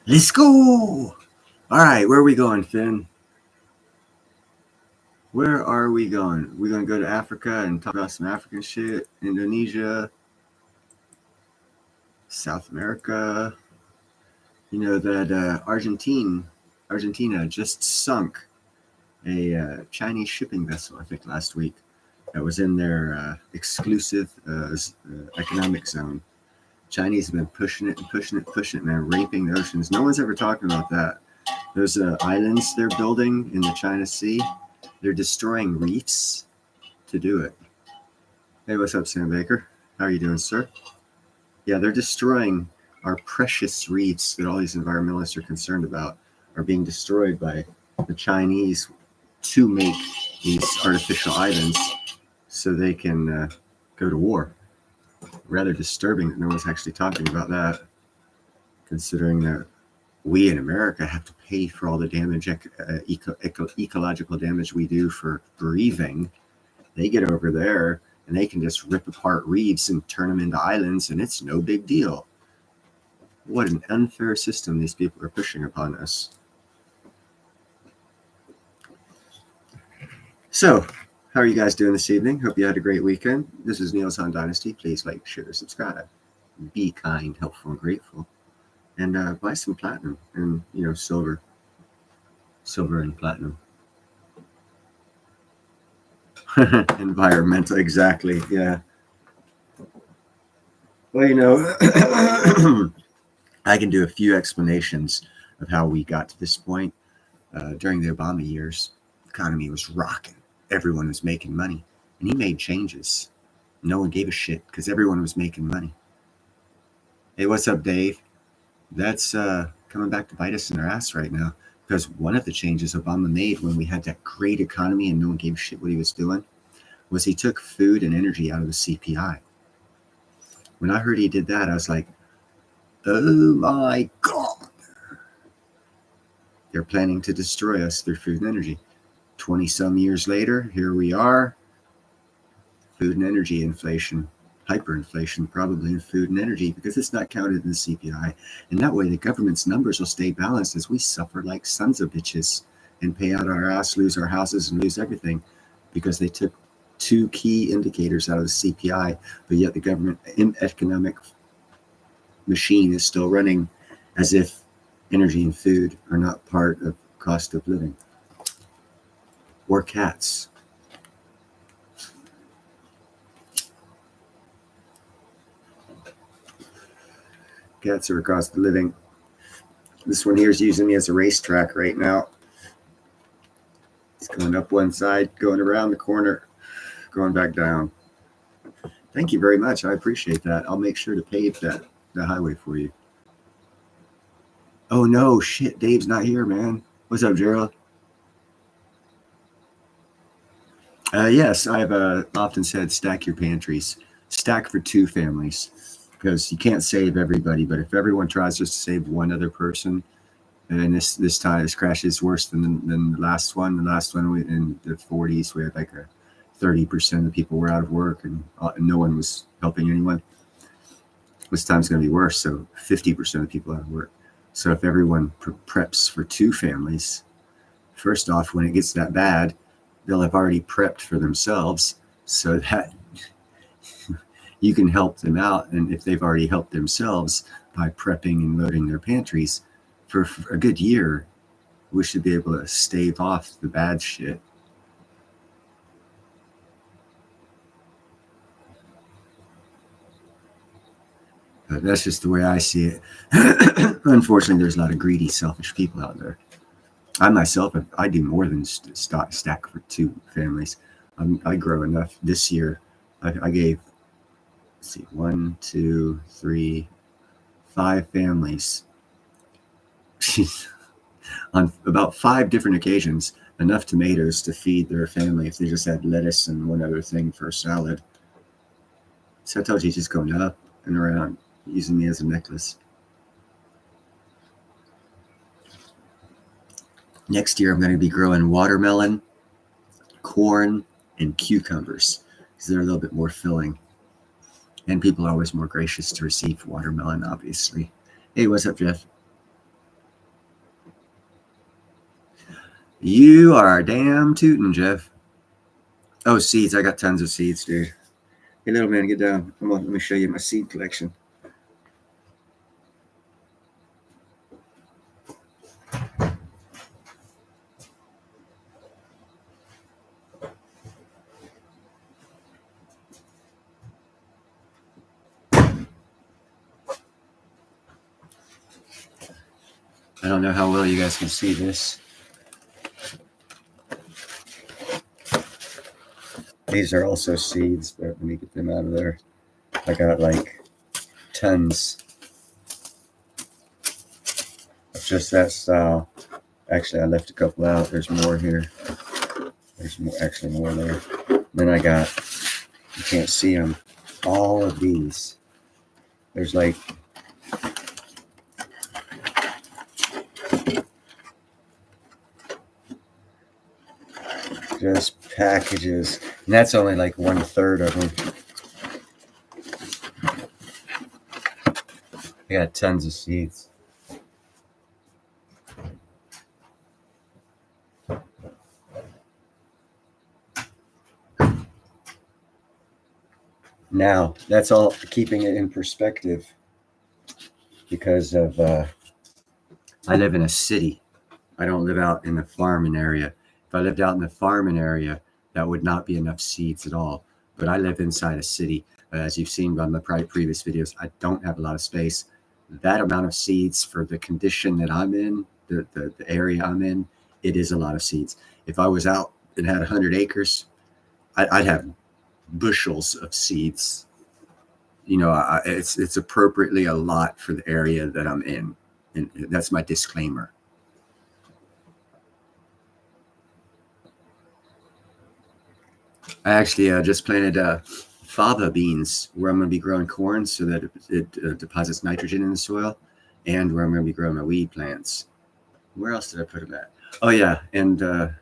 Let's go! Alright, where are we going, Finn? Where are we going? We're going to go to Africa and talk about some African shit. Indonesia, South America. You know that Argentina just sunk a Chinese shipping vessel, I think, last week. That was in their exclusive economic zone. Chinese have been pushing it and pushing it, pushing it, man, raping the oceans. No one's ever talking about that. Those islands they're building in the China Sea, they're destroying reefs to do it. Hey, what's up, Sam Baker? How are you doing, sir? Yeah, they're destroying our precious reefs that all these environmentalists are concerned about are being destroyed by the Chinese to make these artificial islands so they can go to war. Rather disturbing that no one's actually talking about that, considering that we in America have to pay for all the damage, ecological damage we do for breathing. They get over there and they can just rip apart reefs and turn them into islands, and it's no big deal. What an unfair system these people are pushing upon us. So, how are you guys doing this evening? Hope you had a great weekend. This is Neil's on Dynasty. Please like, share, subscribe. Be kind, helpful, and grateful. And buy some platinum and, silver and platinum. Environmental, exactly, yeah. Well, I can do a few explanations of how we got to this point. During the Obama years, the economy was rocking. Everyone was making money. And he made changes. No one gave a shit because everyone was making money. Hey, what's up, Dave? That's coming back to bite us in our ass right now. Because one of the changes Obama made when we had that great economy and no one gave a shit what he was doing was he took food and energy out of the CPI. When I heard he did that, I was like, oh my God. They're planning to destroy us through food and energy. 20-some years later, here we are. Food and energy inflation, hyperinflation probably in food and energy because it's not counted in the CPI. And that way the government's numbers will stay balanced as we suffer like sons of bitches and pay out our ass, lose our houses, and lose everything because they took two key indicators out of the CPI, but yet the government economic machine is still running as if energy and food are not part of cost of living. Or cats. Cats are a cost of living. This one here is using me as a racetrack right now. It's going up one side, going around the corner, going back down. Thank you very much. I appreciate that. I'll make sure to pave the highway for you. Oh no, shit, Dave's not here, man. What's up, Gerald? Yes, I've often said stack your pantries. Stack for two families because you can't save everybody, but if everyone tries just to save one other person, and this time this crash is worse than the last one. The last one in the 40s, we had like 30% of the people were out of work and no one was helping anyone. This time's going to be worse, so 50% of people out of work. So if everyone preps for two families, first off, when it gets that bad, they'll have already prepped for themselves so that you can help them out. And if they've already helped themselves by prepping and loading their pantries for a good year, we should be able to stave off the bad shit. But that's just the way I see it. Unfortunately, there's a lot of greedy, selfish people out there. I myself, I do more than stack for two families. I grow enough. This year, I gave, 1, 2, 3, 5 families on about 5 different occasions, enough tomatoes to feed their family if they just had lettuce and one other thing for a salad. So I told you, just going up and around, using me as a necklace. Next year, I'm going to be growing watermelon, corn, and cucumbers because they're a little bit more filling. And people are always more gracious to receive watermelon, obviously. Hey, what's up, Jeff? You are damn tootin', Jeff. Oh, seeds. I got tons of seeds, dude. Hey, little man, get down. Come on, let me show you my seed collection. I don't know how well you guys can see this. These are also seeds, but let me get them out of there. I got like tons of just that style. Actually, I left a couple out. There's more here. There's more, actually more there. Then I got, you can't see them, all of these. There's like just packages, and that's only like 1/3 of them. I got tons of seeds. Now, that's all keeping it in perspective because of, I live in a city. I don't live out in the farming area. If I lived out in the farming area, that would not be enough seeds at all. But I live inside a city. As you've seen on the previous videos, I don't have a lot of space. That amount of seeds for the condition that I'm in, the area I'm in, it is a lot of seeds. If I was out and had 100 acres, I'd have bushels of seeds. You know, it's appropriately a lot for the area that I'm in. And that's my disclaimer. I actually just planted fava beans where I'm going to be growing corn so that it deposits nitrogen in the soil, and where I'm going to be growing my weed plants. Where else did I put them at? Oh, yeah, and a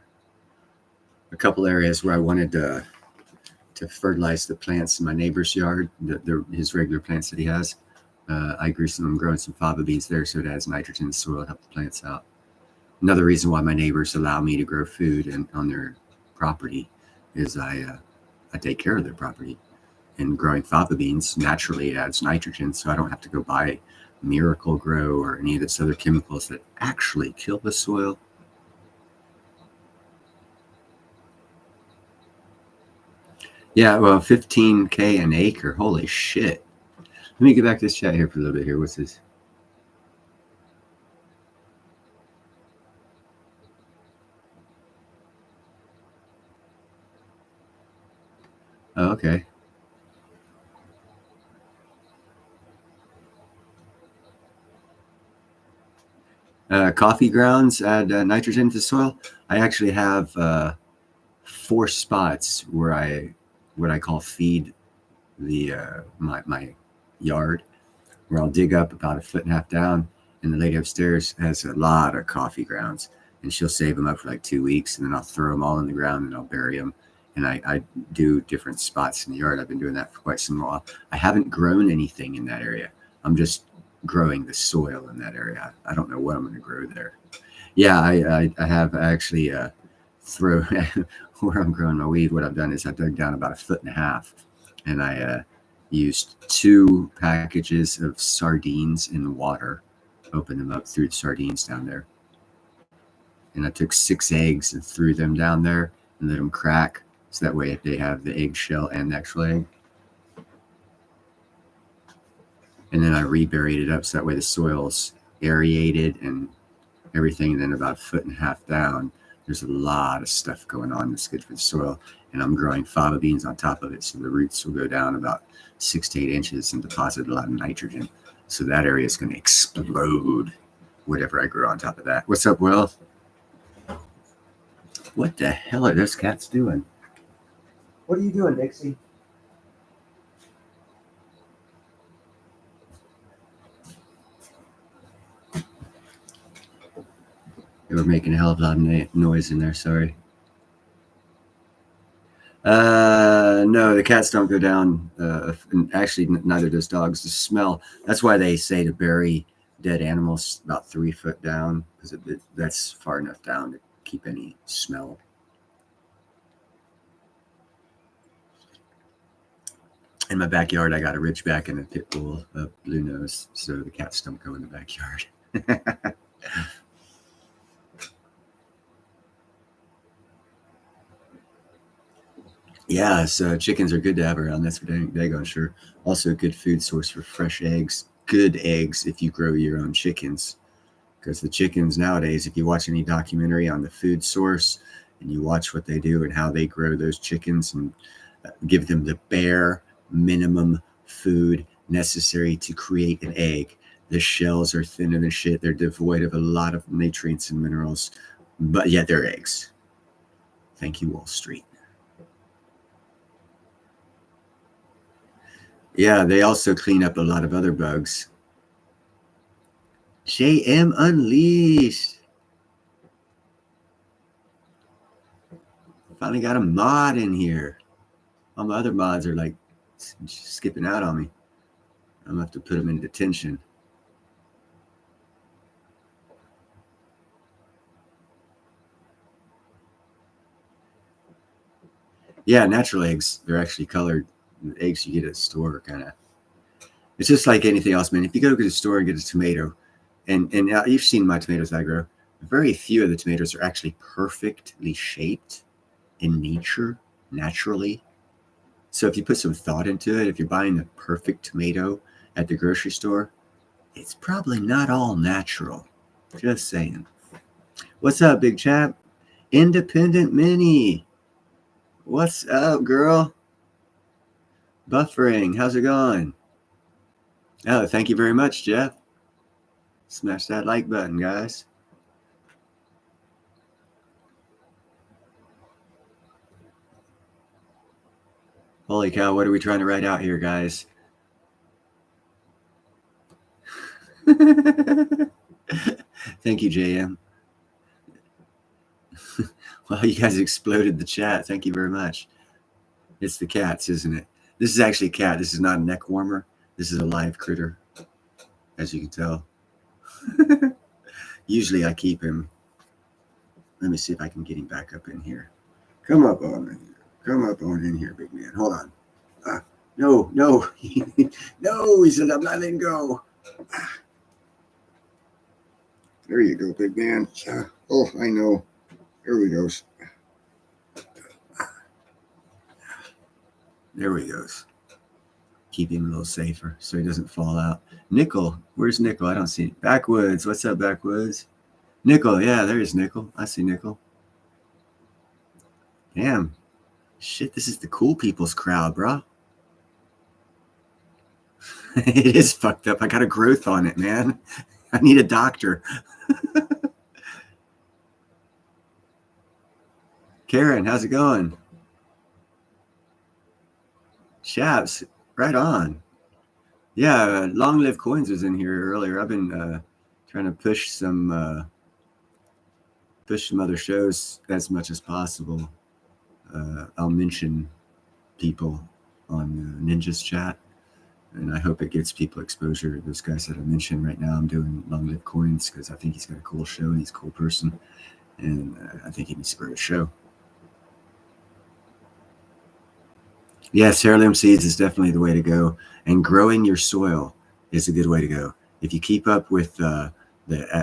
couple areas where I wanted to fertilize the plants in my neighbor's yard, his regular plants that he has. I'm growing some fava beans there so it adds nitrogen in the soil to help the plants out. Another reason why my neighbors allow me to grow food on their property is I take care of their property, and growing fava beans naturally adds nitrogen, so I don't have to go buy Miracle Grow or any of this other chemicals that actually kill the soil. Yeah, well, 15K an acre. Holy shit. Let me get back to this chat here for a little bit here. What's this? Oh, okay. Coffee grounds add nitrogen to soil. I actually have 4 spots where what I call feed the my yard, where I'll dig up about 1.5 feet down, and the lady upstairs has a lot of coffee grounds, and she'll save them up for like 2 weeks, and then I'll throw them all in the ground and I'll bury them. And I do different spots in the yard. I've been doing that for quite some while. I haven't grown anything in that area. I'm just growing the soil in that area. I don't know what I'm going to grow there. Yeah, I have actually throw where I'm growing my weed. What I've done is I dug down about 1.5 feet, and I used 2 packages of sardines in water, opened them up, threw the sardines down there, and I took 6 eggs and threw them down there and let them crack, so that way they have the egg shell and the actual egg. And then I reburied it up so that way the soil's aerated and everything. And then about 1.5 feet down, there's a lot of stuff going on that's good for the soil. And I'm growing fava beans on top of it, so the roots will go down about 6 to 8 inches and deposit a lot of nitrogen. So that area is going to explode, whatever I grow on top of that. What's up, Will? What the hell are those cats doing? What are you doing, Dixie? They were making a hell of a lot of noise in there, sorry. No, the cats don't go down. And actually, neither does dogs. The smell. That's why they say to bury dead animals about 3 foot down, because that's far enough down keep any smell. In my backyard, I got a Ridgeback and a pit bull, a blue nose, so the cats don't go in the backyard. Yeah, so chickens are good to have around. That's for daggone sure. Also a good food source for fresh eggs. Good eggs if you grow your own chickens. Because the chickens nowadays, if you watch any documentary on the food source and you watch what they do and how they grow those chickens and give them the bare minimum food necessary to create an egg, the shells are thinner than shit. They're devoid of a lot of nutrients and minerals, but yet they're eggs. Thank you, Wall Street. Yeah, they also clean up a lot of other bugs. JM Unleashed. Finally got a mod in here. All my other mods are like skipping out on me. I'm gonna have to put them in detention. Yeah, natural eggs. They're actually colored. The eggs you get at the store kind of. It's just like anything else, man. If you go to the store and get a tomato, and you've seen my tomatoes I grow, very few of the tomatoes are actually perfectly shaped in nature, naturally. So if you put some thought into it, if you're buying the perfect tomato at the grocery store, it's probably not all natural. Just saying. What's up, big chap? Independent Mini. What's up, girl? Buffering. How's it going? Oh, thank you very much, Jeff. Smash that like button, guys. Holy cow, what are we trying to write out here, guys? Thank you, JM. Well, you guys exploded the chat. Thank you very much. It's the cats, isn't it? This is actually a cat. This is not a neck warmer. This is a live critter, as you can tell. Usually I keep him. Let me see if I can get him back up in here. Come up on in here. Come up on in here, big man. Hold on. No. No, he said, I'm not letting go. There you go, big man. Oh, I know. There we goes. There we goes. Keep him a little safer so he doesn't fall out. Nickel. Where's Nickel? I don't see it. Backwoods. What's up, Backwoods? Nickel. Yeah, there's Nickel. I see Nickel. Damn. Shit, this is the cool people's crowd, bro. It is fucked up. I got a growth on it, man. I need a doctor. Karen, how's it going? Shabs, right on. Yeah, Long Live Coins was in here earlier. I've been trying to push some other shows as much as possible. I'll mention people on Ninja's chat, and I hope it gets people exposure. Those guys that I mentioned right now, I'm doing Long Live Coins because I think he's got a cool show and he's a cool person, and I think he needs to grow a show. Yes, heirloom seeds is definitely the way to go, and growing your soil is a good way to go. If you keep up with the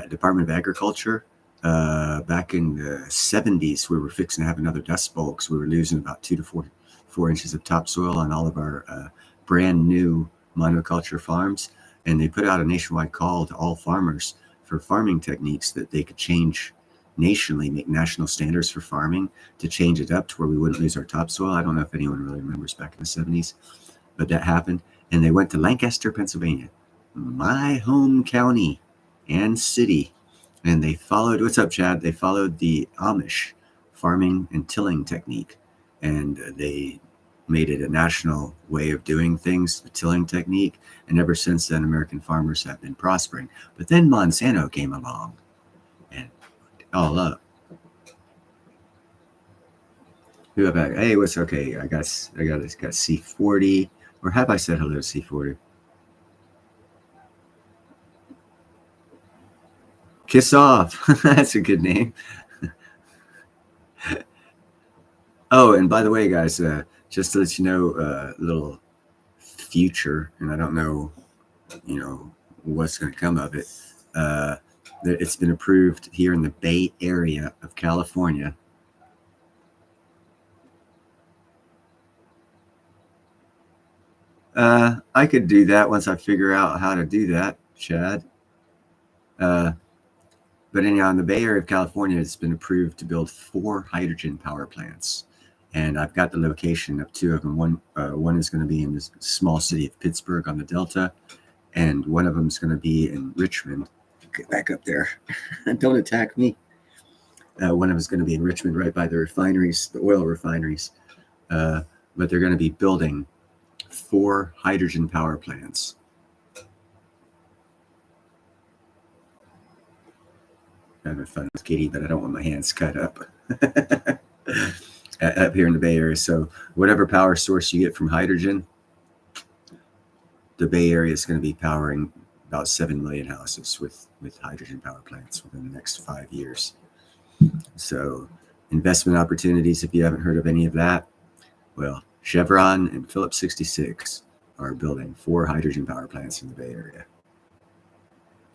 Department of Agriculture, back in the 70s, we were fixing to have another dust bowl because we were losing about 2 to 4 inches of topsoil on all of our brand new monoculture farms, and they put out a nationwide call to all farmers for farming techniques that they could change nationally, make national standards for farming to change it up to where we wouldn't lose our topsoil. I don't know if anyone really remembers back in the 70s, but that happened. And they went to Lancaster, Pennsylvania, my home county and city, and they followed, what's up, Chad? They followed the Amish farming and tilling technique, and they made it a national way of doing things, the tilling technique. And ever since then, American farmers have been prospering. But then Monsanto came along and all up. Who have I? Hey, what's okay? I got C40, or have I said hello to C40? Kiss Off. That's a good name. Oh, and by the way, guys, just to let you know, a little future, and I don't know, what's going to come of it. Uh, it's been approved here in the Bay Area of California. I could do that once I figure out how to do that, Chad. Uh, but anyhow, in the Bay Area of California, it's been approved to build 4 hydrogen power plants. And I've got the location of 2 of them. One is going to be in this small city of Pittsburgh on the Delta, and one of them is going to be in Richmond. Get back up there. Don't attack me. One of them is going to be in Richmond, right by the refineries, the oil refineries. But they're going to be building 4 hydrogen power plants. I'm having fun with Katie, but I don't want my hands cut up. Up here in the Bay Area. So whatever power source you get from hydrogen, the Bay Area is going to be powering about 7 million houses with hydrogen power plants within the next 5 years. So investment opportunities, if you haven't heard of any of that, well, Chevron and Phillips 66 are building 4 hydrogen power plants in the Bay Area.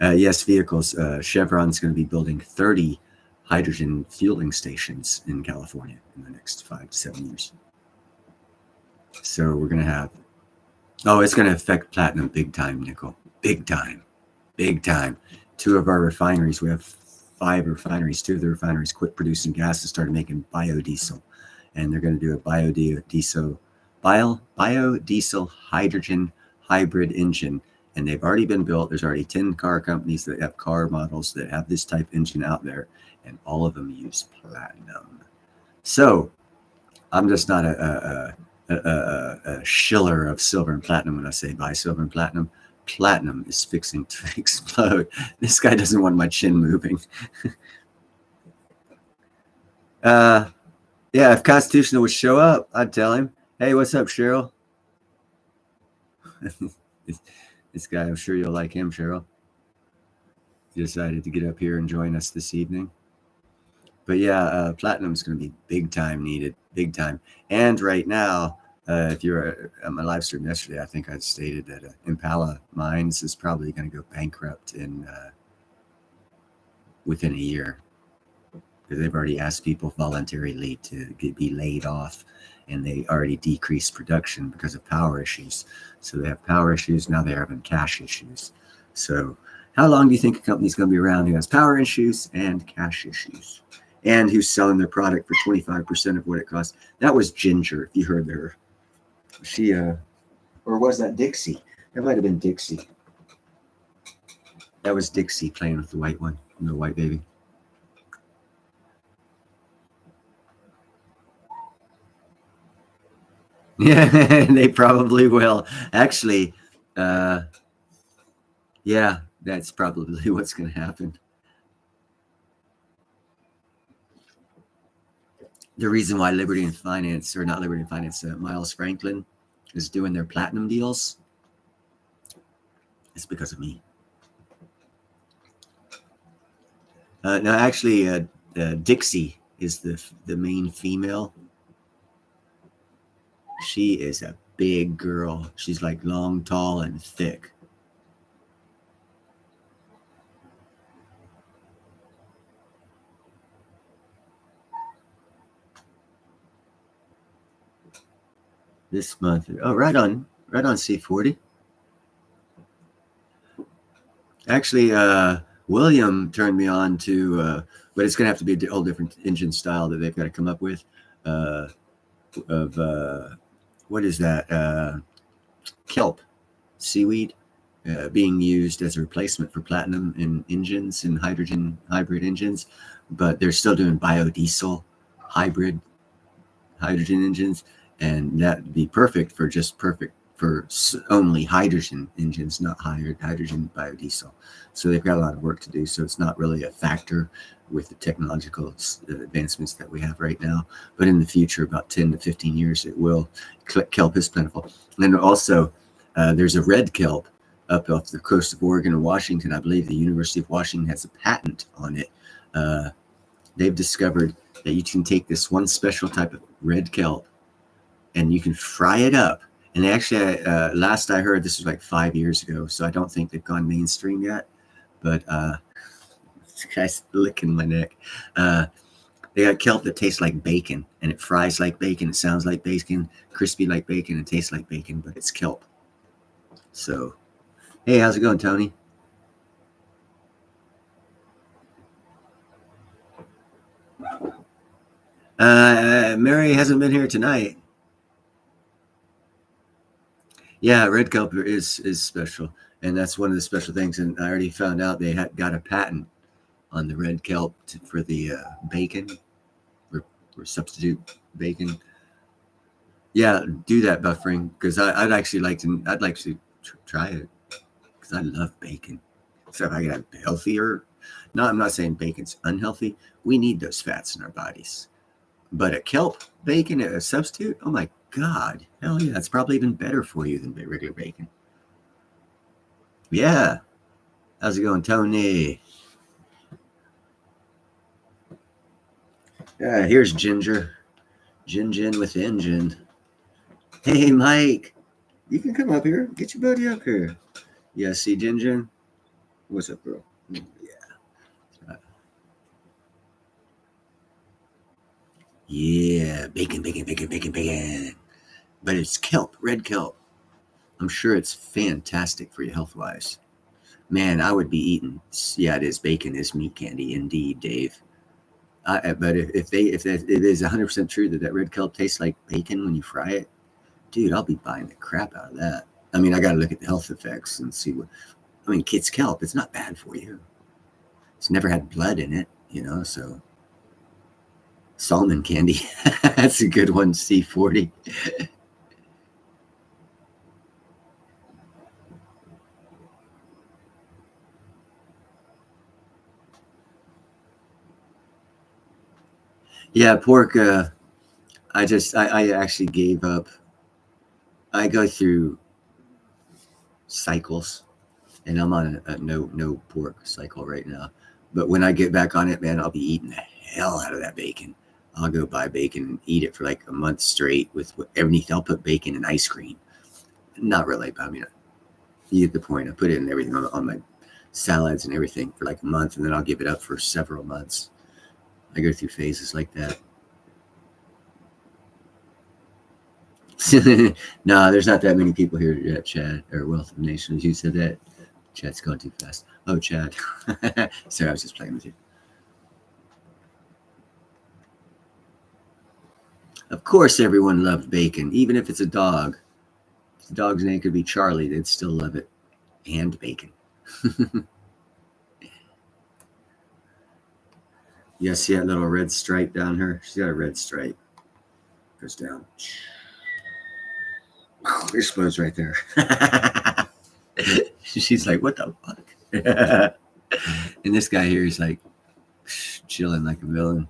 Yes, vehicles. Chevron's going to be building 30 hydrogen fueling stations in California in the next 5 to 7 years. So we're going to have, it's going to affect platinum big time, Nickel. Big time. 2 of our refineries, we have 5 refineries, 2 of the refineries quit producing gas and started making biodiesel. And they're going to do a biodiesel hydrogen hybrid engine. And they've already been built. There's already 10 car companies that have car models that have this type engine out there, and all of them use platinum. So I'm just not a shiller of silver and platinum when I say buy silver and platinum. Platinum is fixing to explode. This guy doesn't want my chin moving. Yeah, if Constitutional would show up, I'd tell him, hey, what's up, Cheryl? This guy, I'm sure you'll like him, Cheryl. He decided to get up here and join us this evening. But yeah, platinum is going to be big time needed, big time. And right now, if you're on my live stream yesterday, I think I stated that Impala Mines is probably going to go bankrupt within a year, because they've already asked people voluntarily to be laid off, and they already decreased production because of power issues. So they have power issues, now they're having cash issues. So how long do you think a company's going to be around who has power issues and cash issues, and who's selling their product for 25% of what it costs? That was Ginger, if you heard her. She, or was that Dixie? That might have been Dixie. That was Dixie playing with the white one, the white baby. Yeah, they probably will. Actually, yeah, that's probably what's going to happen. The reason why Liberty and Finance, or not Liberty and Finance, Miles Franklin is doing their platinum deals is because of me. No, actually, Dixie is the main female. She is a big girl. She's like long, tall, and thick. This month, right on C40. Actually, William turned me on to, but it's going to have to be a whole different engine style that they've got to come up with. What is that? Kelp, seaweed, being used as a replacement for platinum in engines and hydrogen hybrid engines, but they're still doing biodiesel hybrid hydrogen engines, and that'd be perfect for only hydrogen engines, not hydrogen biodiesel. So they've got a lot of work to do. So it's not really a factor with the technological advancements that we have right now. But in the future, about 10 to 15 years, it will. Kelp is plentiful. And also, there's a red kelp up off the coast of Oregon and Washington. I believe the University of Washington has a patent on it. They've discovered that you can take this one special type of red kelp and you can fry it up. And actually, last I heard, this was like 5 years ago, so I don't think they've gone mainstream yet. But this guy's licking my neck. They got kelp that tastes like bacon, and it fries like bacon. It sounds like bacon, crispy like bacon, and tastes like bacon, but it's kelp. So, hey, how's it going, Tony? Mary hasn't been here tonight. Yeah, red kelp is special, and that's one of the special things. And I already found out they got a patent on the red kelp for the bacon or substitute bacon. Yeah, do that buffering because I'd like to try it because I love bacon. So if I could have healthier, no, I'm not saying bacon's unhealthy. We need those fats in our bodies. But a kelp bacon, a substitute, oh my God, hell yeah, that's probably even better for you than regular bacon. Yeah. How's it going, Tony? Here's Ginger. Gin with engine. Hey, Mike. You can come up here. Get your buddy up here. Yeah, see Ginger? What's up, bro? Yeah. Yeah, bacon. But it's kelp, red kelp. I'm sure it's fantastic for you health-wise. Man, I would be eating. Yeah, it is. Bacon is meat candy, indeed, Dave. But if it is 100% true that red kelp tastes like bacon when you fry it, dude, I'll be buying the crap out of that. I mean, I got to look at the health effects and see what. I mean, kids kelp, it's not bad for you. It's never had blood in it, so. Salmon candy. That's a good one, C40. Yeah, pork. I actually gave up. I go through cycles, and I'm on a no pork cycle right now. But when I get back on it, man, I'll be eating the hell out of that bacon. I'll go buy bacon and eat it for like a month straight with everything. I'll put bacon in ice cream. Not really, but I mean, you get the point. I put it in everything on my salads and everything for like a month, and then I'll give it up for several months. I go through phases like that. No, there's not that many people here yet, Chad, or Wealth of Nations. You said that. Chad's going too fast. Oh, Chad. Sorry, I was just playing with you. Of course, everyone loved bacon, even if it's a dog. If the dog's name could be Charlie, they'd still love it. And bacon. Yeah, see that little red stripe down her? She's got a red stripe. Goes down. It explodes right there. She's like, what the fuck? And this guy here is like chilling like a villain.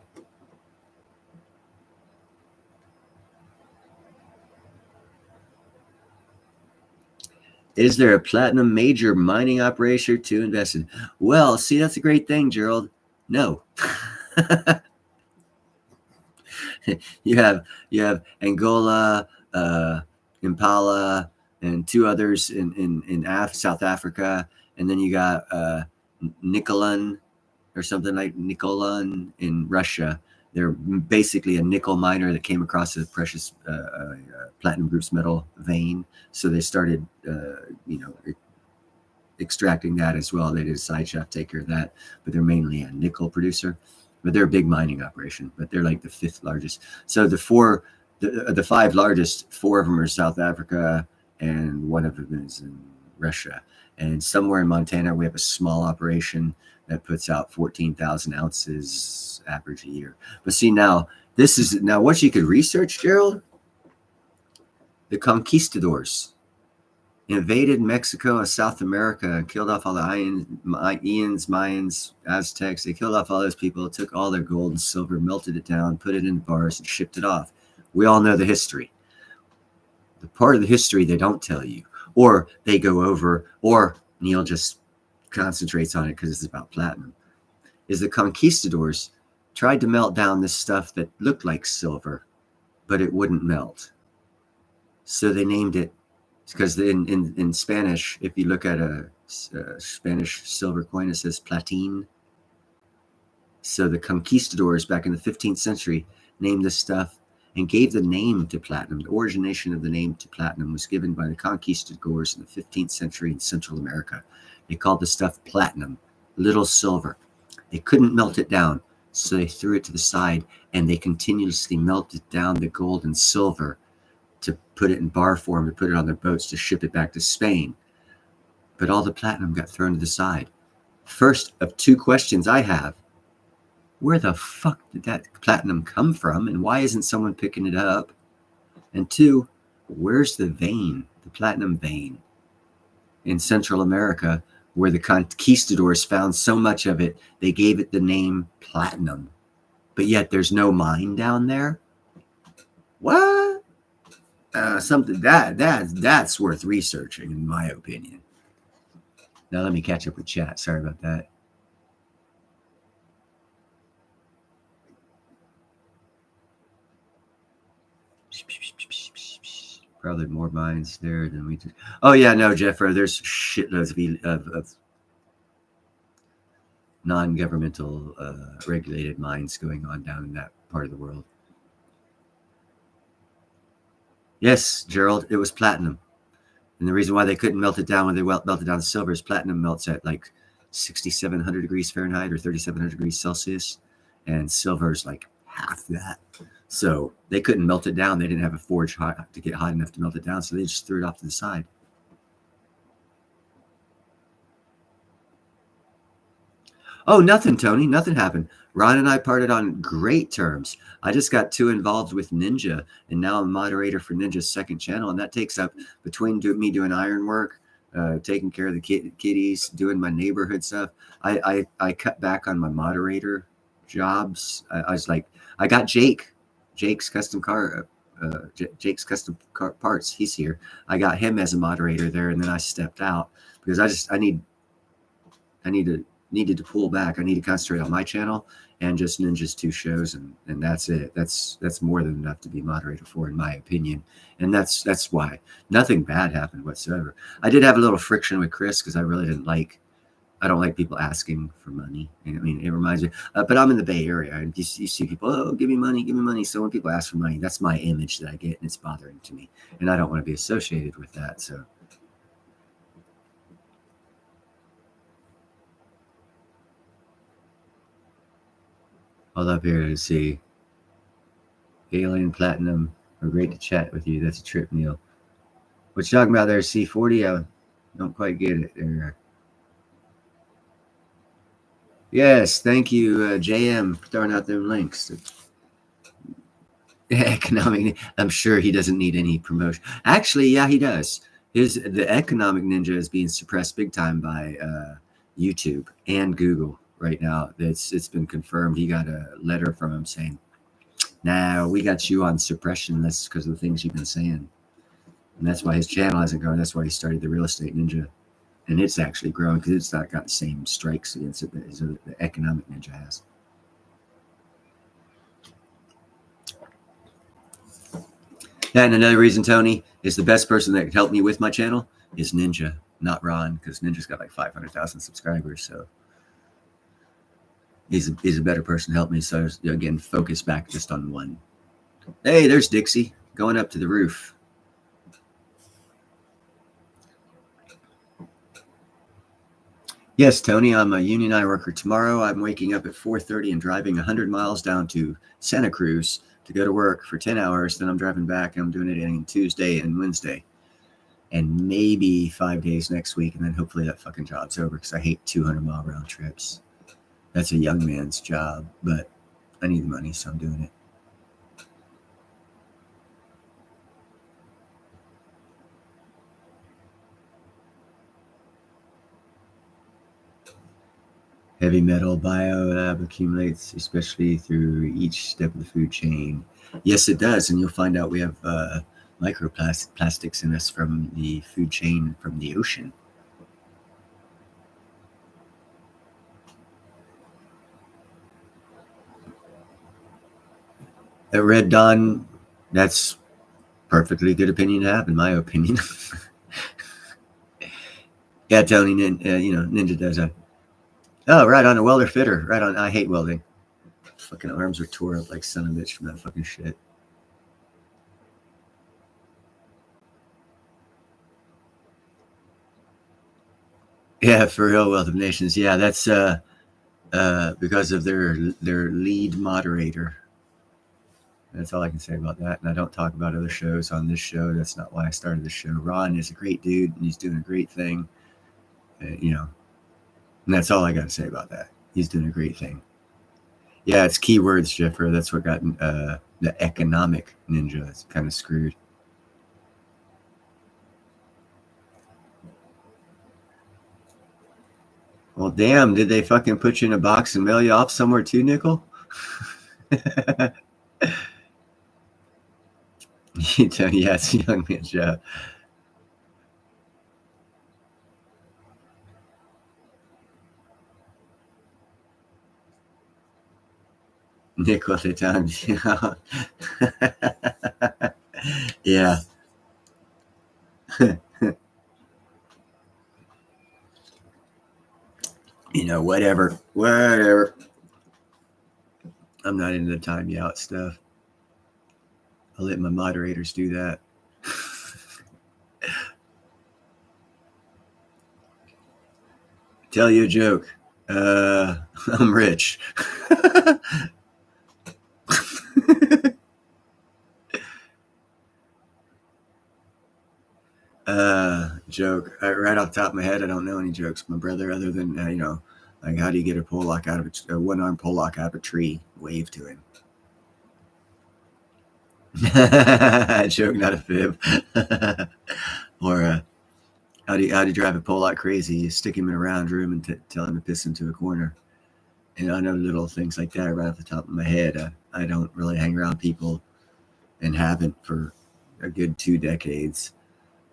Is there a platinum major mining operation to invest in? Well, see, that's a great thing, Gerald. No. you have Angola, Impala, and two others in South Africa, and then you got Nikolan or something like Nikolan in Russia. They're basically a nickel miner that came across a precious platinum group's metal vein, so they started extracting that as well. They did a side shaft, take care of that, but they're mainly a nickel producer. But they're a big mining operation, but they're like the fifth largest. So the five largest, four of them are South Africa, and one of them is in Russia. And somewhere in Montana, we have a small operation that puts out 14,000 ounces average a year. But see, now what you could research, Gerald. The conquistadors invaded Mexico and South America and killed off all the Mayans, Aztecs. They killed off all those people, took all their gold and silver, melted it down, put it in bars, and shipped it off. We all know the history. The part of the history they don't tell you, or they go over, or Neil just concentrates on it because it's about platinum, is the conquistadors tried to melt down this stuff that looked like silver, but it wouldn't melt. So they named it, because in Spanish, if you look at a Spanish silver coin, it says platine. So the conquistadors back in the 15th century named this stuff and gave the name to platinum. The origination of the name to platinum was given by the conquistadors in the 15th century in Central America. They called the stuff platinum, little silver. They couldn't melt it down, so they threw it to the side, and they continuously melted down the gold and silver to put it in bar form, to put it on their boats, to ship it back to Spain. But all the platinum got thrown to the side. First of two questions I have: where the fuck did that platinum come from, and why isn't someone picking it up? And two, where's the vein, the platinum vein in Central America, where the conquistadors found so much of it, they gave it the name platinum, but yet there's no mine down there? What? Something that's worth researching, in my opinion. Now let me catch up with chat. Sorry about that. Probably more mines there than we do. Oh yeah, no, Jeffro, there's shitloads of non-governmental regulated mines going on down in that part of the world. Yes, Gerald, it was platinum. And the reason why they couldn't melt it down when they melted down the silver is platinum melts at like 6,700 degrees Fahrenheit or 3,700 degrees Celsius. And silver is like half that. So they couldn't melt it down. They didn't have a forge to get hot enough to melt it down. So they just threw it off to the side. Oh, nothing, Tony. Nothing happened. Ron and I parted on great terms. I just got too involved with Ninja, and now I'm moderator for Ninja's second channel, and that takes up between me doing iron work, taking care of the kitties, doing my neighborhood stuff. I cut back on my moderator jobs. I was like, I got Jake's custom car. Jake's custom car parts. He's here. I got him as a moderator there, and then I stepped out because I needed to pull back. I need to concentrate on my channel and just Ninja's two shows, and that's it. That's more than enough to be moderator for, in my opinion. And that's why nothing bad happened whatsoever. I did have a little friction with Chris because I really I don't like people asking for money. I mean, it reminds me, but I'm in the Bay Area, and you see people, oh, give me money, give me money. So when people ask for money, that's my image that I get, and it's bothering to me, and I don't want to be associated with that. So. Hold up here to see. Alien Platinum. We're great to chat with you. That's a trip, Neil. What you talking about there, C40? I don't quite get it there. Yes, thank you, JM, for throwing out them links. Economic. I'm sure he doesn't need any promotion. Actually, yeah, he does. The Economic Ninja is being suppressed big time by YouTube and Google right now. It's been confirmed. He got a letter from him saying, "Nah, we got you on suppression list because of the things you've been saying." And that's why his channel hasn't grown. That's why he started the Real Estate Ninja. And it's actually growing because it's not got the same strikes against it as the Economic Ninja has. And another reason, Tony, is the best person that could help me with my channel is Ninja, not Ron, because Ninja's got like 500,000 subscribers. So he's a better person to help me. So again, focus back just on one. Hey, there's Dixie going up to the roof. Yes, Tony, I'm a union eye worker. Tomorrow I'm waking up at 4:30 and driving 100 miles down to Santa Cruz to go to work for 10 hours. Then I'm driving back. I'm doing it on Tuesday and Wednesday and maybe 5 days next week. And then hopefully that fucking job's over because I hate 200-mile round trips. That's a young man's job, but I need the money, so I'm doing it. Heavy metal biolab accumulates, especially through each step of the food chain. Yes, it does. And you'll find out we have microplastics in us from the food chain from the ocean. At Red Dawn, that's perfectly good opinion to have, in my opinion. Yeah, Tony, Ninja does that. Oh, right on, a welder fitter. Right on. I hate welding. Fucking arms are tore up like son of a bitch from that fucking shit. Yeah, for real, Wealth of Nations. Yeah, that's because of their lead moderator. That's all I can say about that. And I don't talk about other shows on this show. That's not why I started the show. Ron is a great dude, and he's doing a great thing. And that's all I got to say about that. He's doing a great thing. Yeah, it's keywords, Jeffrey. That's what got the economic ninja. It's kind of screwed. Well, damn, did they fucking put you in a box and mail you off somewhere too, Nickel? Yeah, it's a young man's job. Nickel at the time. Yeah. Whatever. I'm not into the time you out stuff. I'll let my moderators do that. Tell you a joke. I'm rich. Joke. Right off the top of my head, I don't know any jokes, my brother, other than like how do you get a Pollock out of a one-armed Pollock out of a tree? Wave to him. Joke, not a fib. Or how do you drive a Pollock crazy? You stick him in a round room and tell him to piss into a corner. And I know little things like that right off the top of my head. I don't really hang around people, and haven't for a good 2 decades,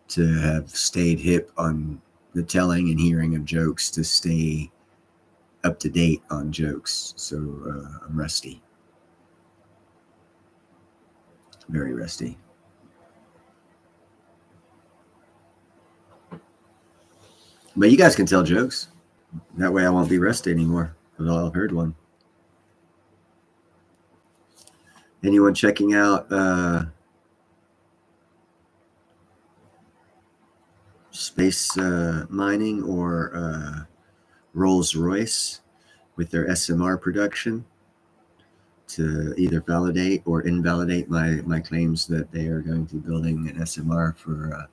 to have stayed hip on the telling and hearing of jokes, to stay up to date on jokes. So I'm rusty. Very rusty. But you guys can tell jokes. That way I won't be rusty anymore, because I'll have heard one. Anyone checking out Space Mining or Rolls-Royce with their SMR production to either validate or invalidate my claims that they are going to be building an SMR for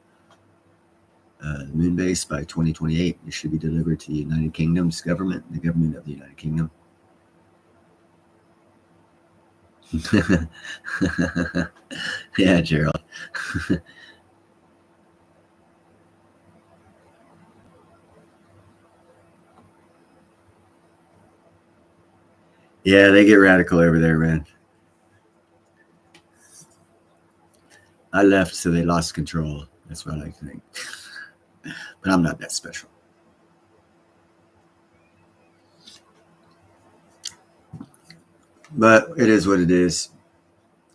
the moon base by 2028. It should be delivered to the United Kingdom's government, the government of the United Kingdom. Yeah, Gerald. Yeah, they get radical over there, man. I left, so they lost control. That's what I think. But I'm not that special. But it is what it is.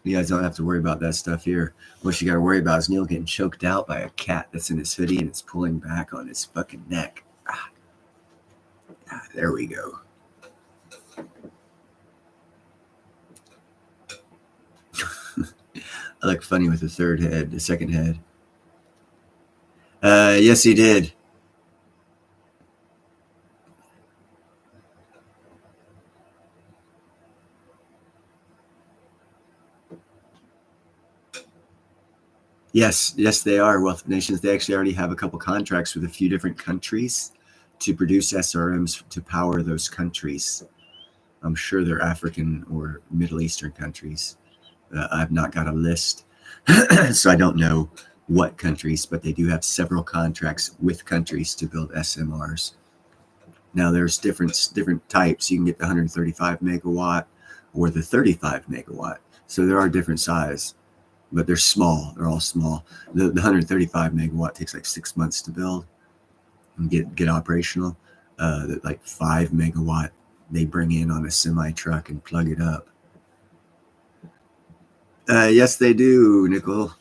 You guys don't have to worry about that stuff here. What you got to worry about is Neil getting choked out by a cat that's in his hoodie and it's pulling back on his fucking neck. There we go. I look funny with the second head. Yes, he did. Yes, they are Wealth of Nations. They actually already have a couple contracts with a few different countries to produce SRMs to power those countries. I'm sure they're African or Middle Eastern countries. I've not got a list, so I don't know what countries, but they do have several contracts with countries to build SMRs. Now there's different types. You can get the 135 megawatt or the 35 megawatt. So there are different size, but they're small. They're all small. The 135 megawatt takes like 6 months to build and get operational. Like 5 megawatt, they bring in on a semi truck and plug it up. Yes, they do, Nicole.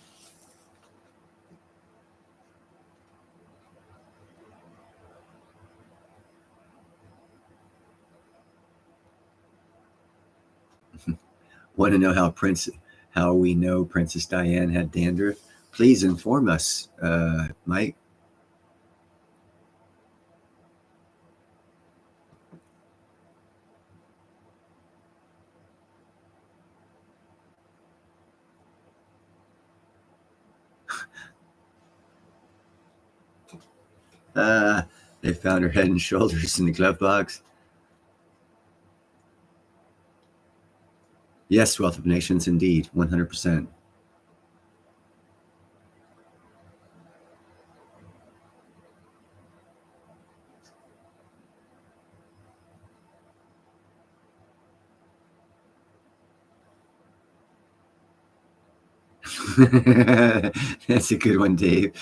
Want to know how we know Princess Diane had dandruff? Please inform us, Mike. Uh, they found her head and shoulders in the glove box. Yes, Wealth of Nations, indeed, 100%. That's a good one, Dave.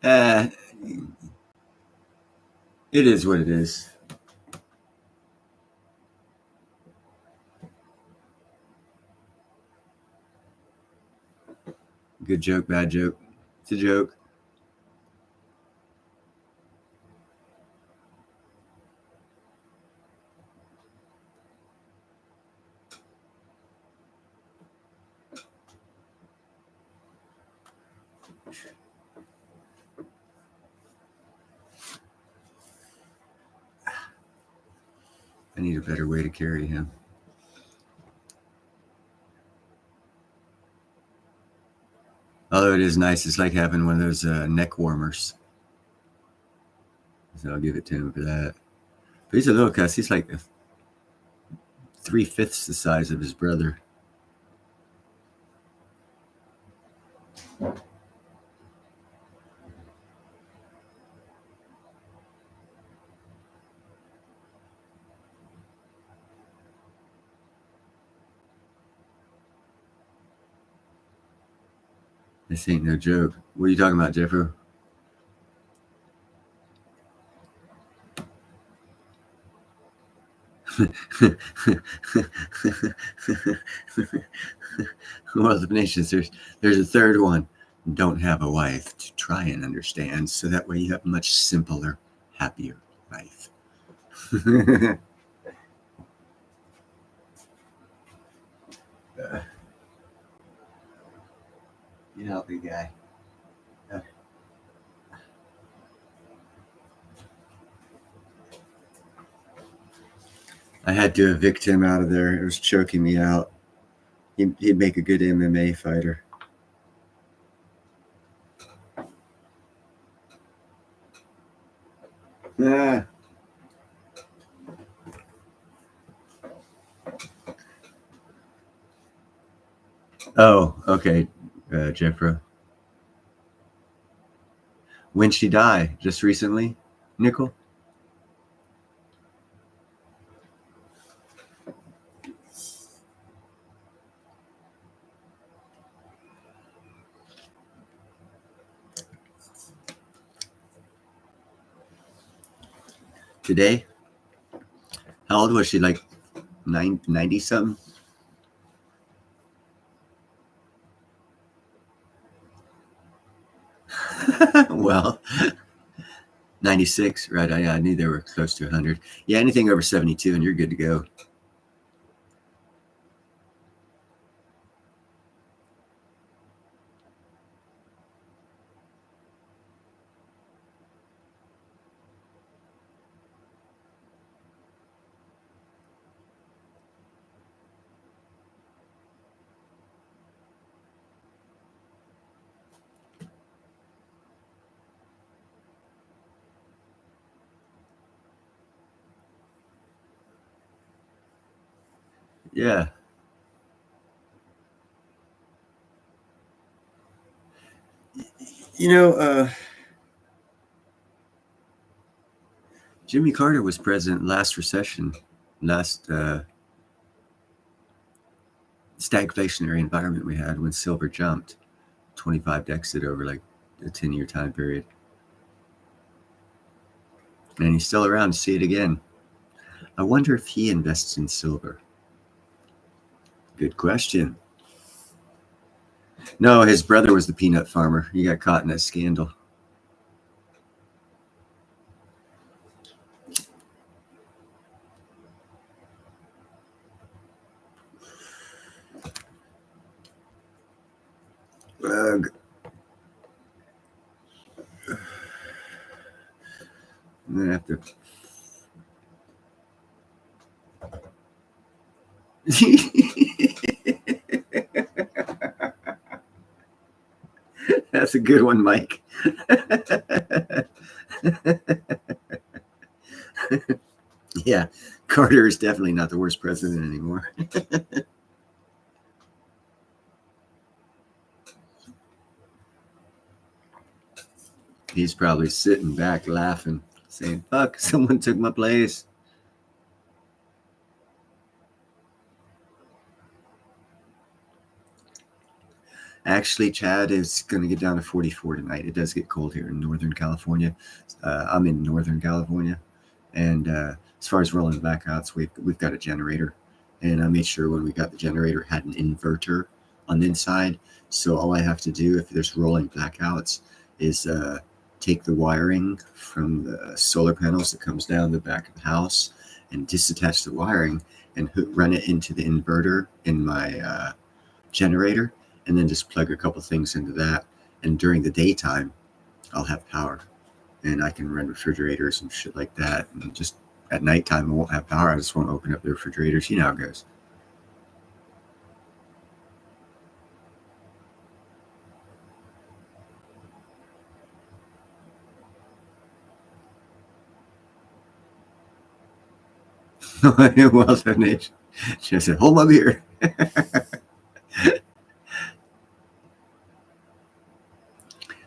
uh, it is what it is. Good joke, bad joke. It's a joke. I need a better way to carry him. Although it is nice, it's like having one of those neck warmers. So I'll give it to him for that. But he's a little cuss. He's like 3/5 the size of his brother. This ain't no joke. What are you talking about, Jeffro? Wealth of Nations, there's a third one. Don't have a wife to try and understand, so that way you have a much simpler, happier life. You know, big guy. I had to evict him out of there. It was choking me out. He'd make a good MMA fighter. Yeah. Oh, okay, Jeffro. When she die? Just recently, Nickel? Today? How old was she? Like 90 something? Well, 96, right? I knew they were close to 100. Yeah, anything over 72 and you're good to go. Yeah. You know, Jimmy Carter was president last recession, last stagflationary environment we had when silver jumped 25 exit over like a 10-year time period. And he's still around to see it again. I wonder if he invests in silver. Good question. No, his brother was the peanut farmer. He got caught in that scandal. Ugh. I'm gonna have to. That's a good one, Mike. Yeah, Carter is definitely not the worst president anymore. He's probably sitting back laughing, saying, fuck, someone took my place. Actually, Chad, is going to get down to 44 tonight. It does get cold here in Northern California. I'm in Northern California. And as far as rolling blackouts, we've got a generator. And I made sure when we got the generator, it had an inverter on the inside. So all I have to do if there's rolling blackouts is take the wiring from the solar panels that comes down the back of the house and disattach the wiring and run it into the inverter in my generator, and then just plug a couple things into that. And during the daytime, I'll have power and I can run refrigerators and shit like that. And just at nighttime, I won't have power. I just won't open up the refrigerators. You know how it goes. Well, donation. She said, hold my beer.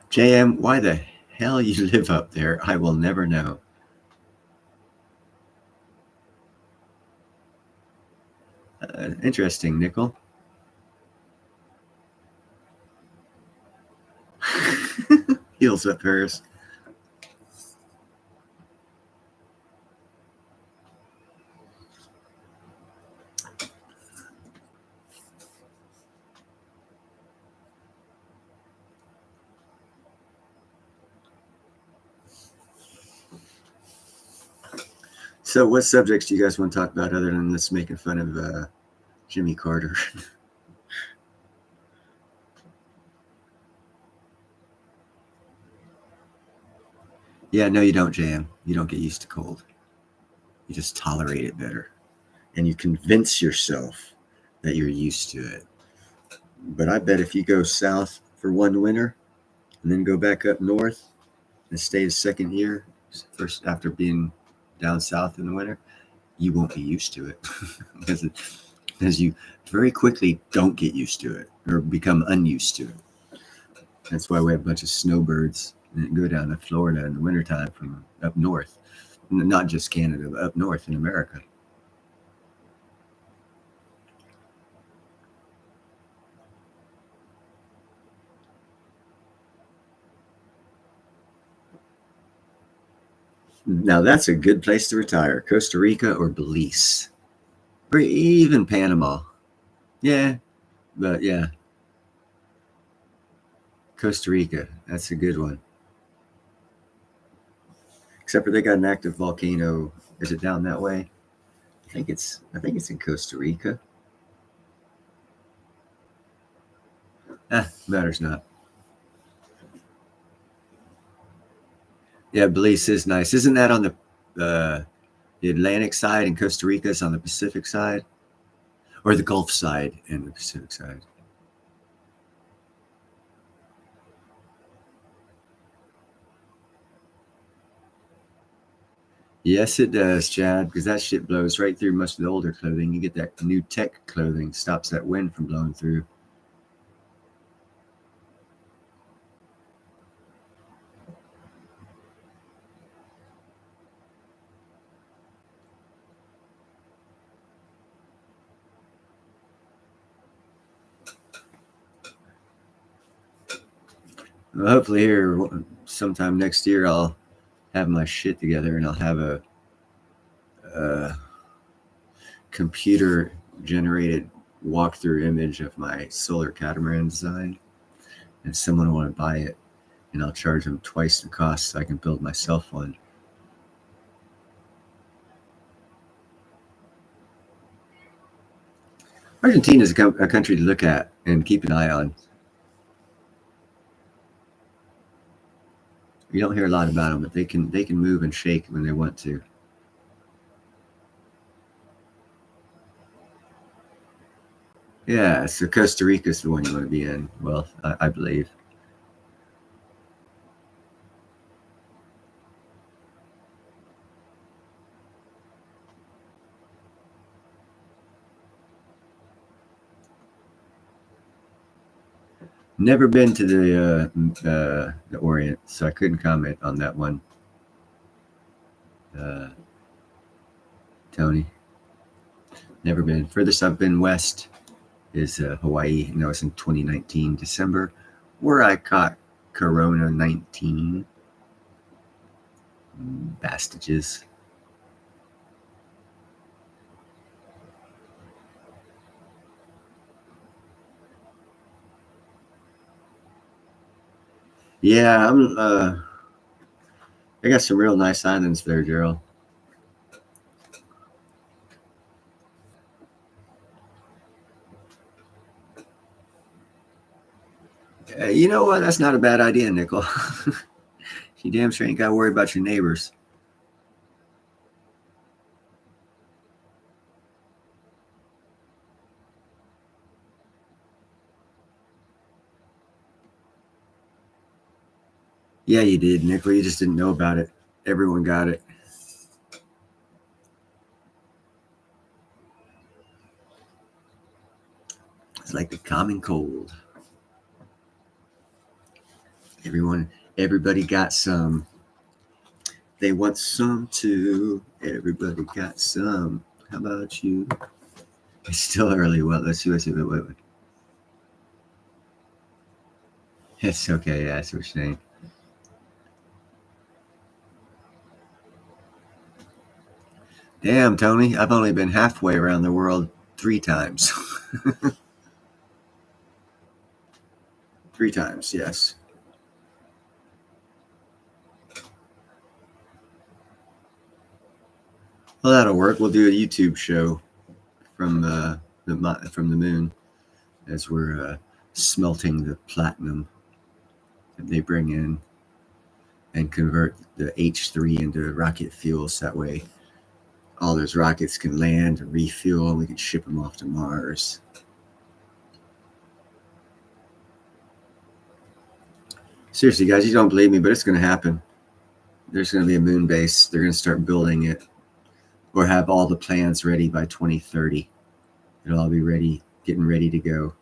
JM, why the hell you live up there? I will never know. Interesting, Nickel. Heels up, Paris. So, what subjects do you guys want to talk about other than this making fun of Jimmy Carter? Yeah, no, you don't, JM. You don't get used to cold. You just tolerate it better. And you convince yourself that you're used to it. But I bet if you go south for one winter and then go back up north and stay a second year, first after being down south in the winter, you won't be used to it because you very quickly don't get used to it or become unused to it. That's why we have a bunch of snowbirds that go down to Florida in the wintertime from up north, not just Canada, but up north in America. Now that's a good place to retire. Costa Rica or Belize. Or even Panama. Yeah, but yeah. Costa Rica. That's a good one. Except for they got an active volcano. Is it down that way? I think it's in Costa Rica. Matters not. Yeah, Belize is nice. Isn't that on the Atlantic side and Costa Rica is on the Pacific side? Or the Gulf side and the Pacific side? Yes, it does, Chad, because that shit blows right through most of the older clothing. You get that new tech clothing, stops that wind from blowing through. Well, hopefully here sometime next year I'll have my shit together and I'll have a computer generated walkthrough image of my solar catamaran design, and someone will want to buy it, and I'll charge them twice the cost so I can build myself one. Argentina is a country to look at and keep an eye on. You don't hear a lot about them, but they can move and shake when they want to. Yeah, so Costa Rica is the one you want to be in. Well, I believe. Never been to the Orient, so I couldn't comment on that one. Tony, never been. Furthest I've been west is Hawaii, and that was in 2019 December, where I caught Corona 19 bastages. Yeah, I got some real nice islands there, Gerald. You know what? That's not a bad idea, Nickel. You damn sure ain't got to worry about your neighbors. Yeah, you did, Nickel. You just didn't know about it. Everyone got it. It's like the common cold. Everybody got some. They want some too. Everybody got some. How about you? It's still early. Well, let's see. Wait. It's okay. Yeah, that's what you're saying. Damn, Tony. I've only been halfway around the world 3 times. 3 times, yes. Well, that'll work. We'll do a YouTube show from the moon as we're smelting the platinum that they bring in and convert the H3 into rocket fuel, so that way all those rockets can land and refuel and we can ship them off to Mars. Seriously, guys, you don't believe me, but it's going to happen. There's going to be a moon base. They're going to start building it or have all the plans ready by 2030. It'll all be ready, getting ready to go.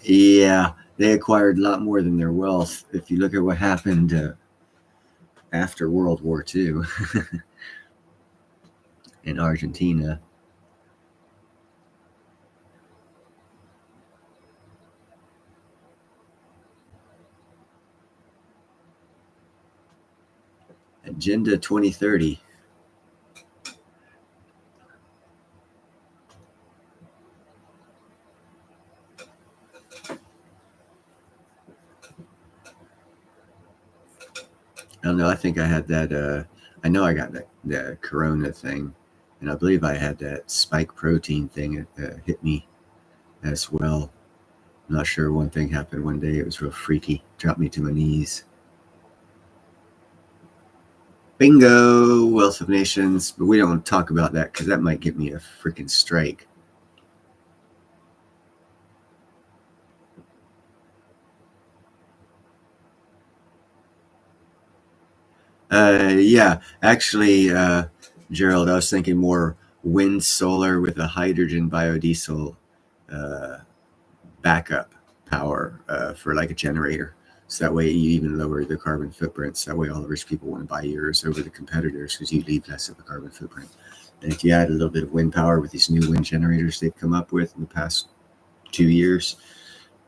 Yeah, they acquired a lot more than their wealth. If you look at what happened after World War II in Argentina. Agenda 2030. I don't know. I think I had that. I know I got the Corona thing, and I believe I had that spike protein thing that hit me as well. I'm not sure. One thing happened one day. It was real freaky. Dropped me to my knees. Bingo, Wealth of Nations. But we don't want to talk about that because that might get me a freaking strike. Yeah, actually, Gerald, I was thinking more wind solar with a hydrogen biodiesel backup power for like a generator. So that way you even lower the carbon footprints. That way all the rich people want to buy yours over the competitors because you leave less of a carbon footprint. And if you add a little bit of wind power with these new wind generators they've come up with in the past 2 years,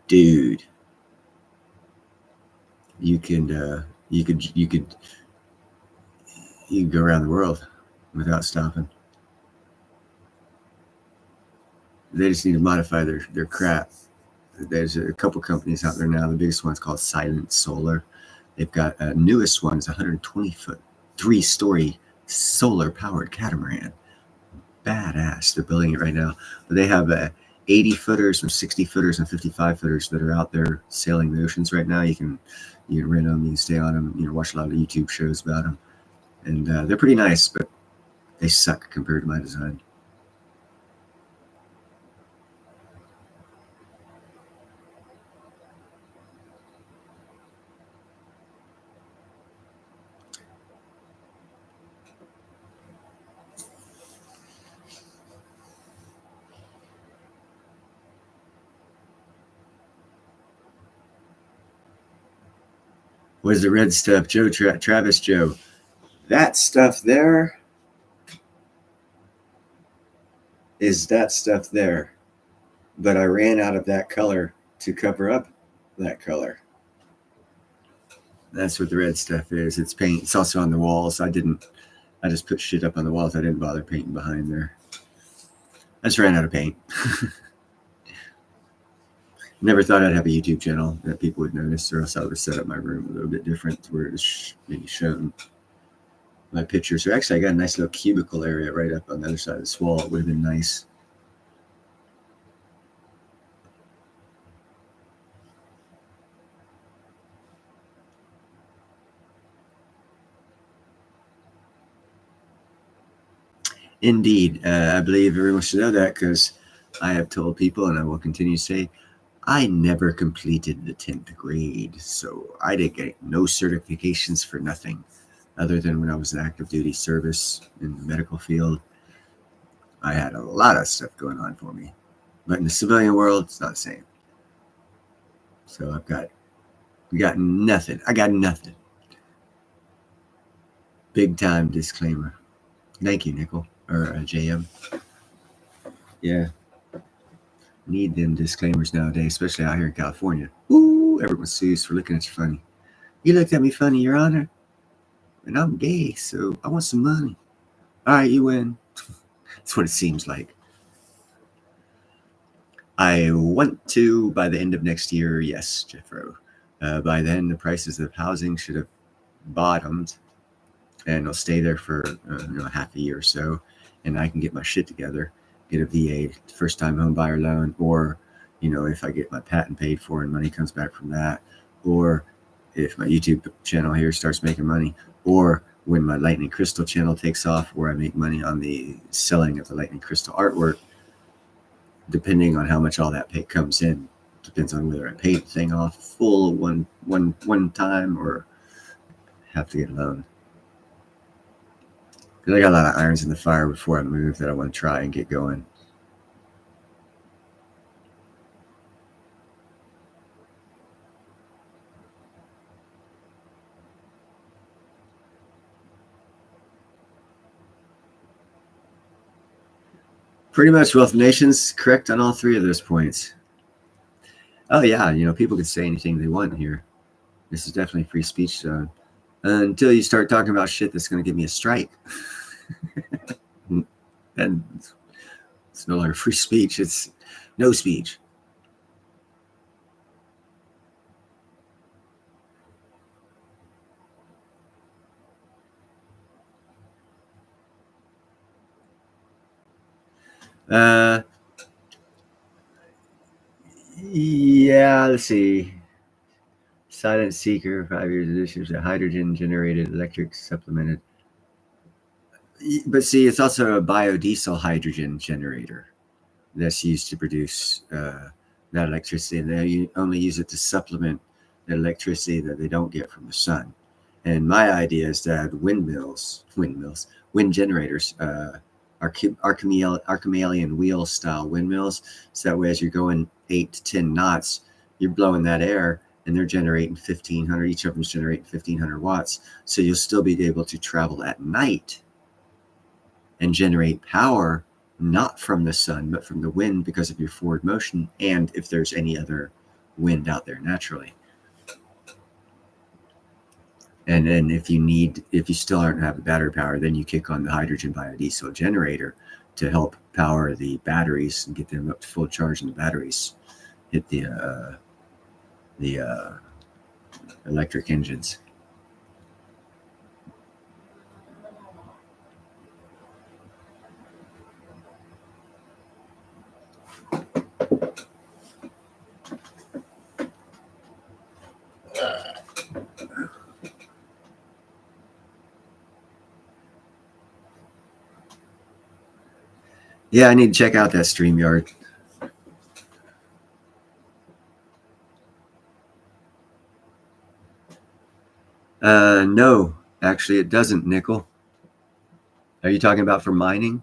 dude, you could go around the world without stopping. They just need to modify their crap. There's a couple companies out there now. The biggest one's called Silent Solar. They've got newest one is 120-foot, 3-story solar-powered catamaran. Badass. They're building it right now. But they have 80-footers and 60-footers and 55-footers that are out there sailing the oceans right now. You can rent them, you can stay on them, watch a lot of YouTube shows about them. And they're pretty nice, but they suck compared to my design. What is the red stuff? Joe, Travis Joe. That stuff there is that stuff there. But I ran out of that color to cover up that color. That's what the red stuff is. It's paint. It's also on the walls. I just put shit up on the walls. I didn't bother painting behind there. I just ran out of paint. Never thought I'd have a YouTube channel that people would notice, or else I would have set up my room a little bit different to where it's maybe shown my pictures. So actually, I got a nice little cubicle area right up on the other side of this wall. It would have been nice. Indeed. I believe everyone should know that because I have told people, and I will continue to say, I never completed the 10th grade, so I didn't get no certifications for nothing other than when I was in active duty service in the medical field. I had a lot of stuff going on for me, but in the civilian world, it's not the same. So we got nothing. I got nothing. Big time disclaimer. Thank you, Nickel, or JM. Yeah. Need them disclaimers nowadays, especially out here in California. Ooh, everyone sues for looking at you funny. You looked at me funny, Your Honor, and I'm gay, so I want some money. All right, you win. That's what it seems like. I want to, by the end of next year, yes, Jeffro. By then, the prices of housing should have bottomed, and it'll stay there for half a year or so, and I can get my shit together. Get a VA, first-time home buyer loan, or, if I get my patent paid for and money comes back from that, or if my YouTube channel here starts making money, or when my Lightning Crystal channel takes off, where I make money on the selling of the Lightning Crystal artwork, depending on how much all that pay comes in, depends on whether I pay the thing off full one time or have to get a loan. I got a lot of irons in the fire before I move that I want to try and get going. Pretty much Wealth of Nations, correct on all three of those points. Oh yeah, people can say anything they want here. This is definitely free speech zone. Until you start talking about shit that's going to give me a strike. Then it's no longer free speech, it's no speech. Yeah, let's see. Silent Seeker, 5 years edition, a hydrogen generated electric supplemented. But see, it's also a biodiesel hydrogen generator that's used to produce that electricity, and they only use it to supplement the electricity that they don't get from the sun. And my idea is to add wind generators, Archimedean wheel style windmills. So that way, as you're going 8 to 10 knots, you're blowing that air, and they're generating 1,500. Each of them's generating 1,500 watts. So you'll still be able to travel at night and generate power not from the sun, but from the wind because of your forward motion, and if there's any other wind out there naturally. And then if you still aren't have the battery power, then you kick on the hydrogen biodiesel generator to help power the batteries and get them up to full charge in the batteries. Hit the electric engines. Yeah, I need to check out that StreamYard. No, actually it doesn't, Nickel. Are you talking about for mining?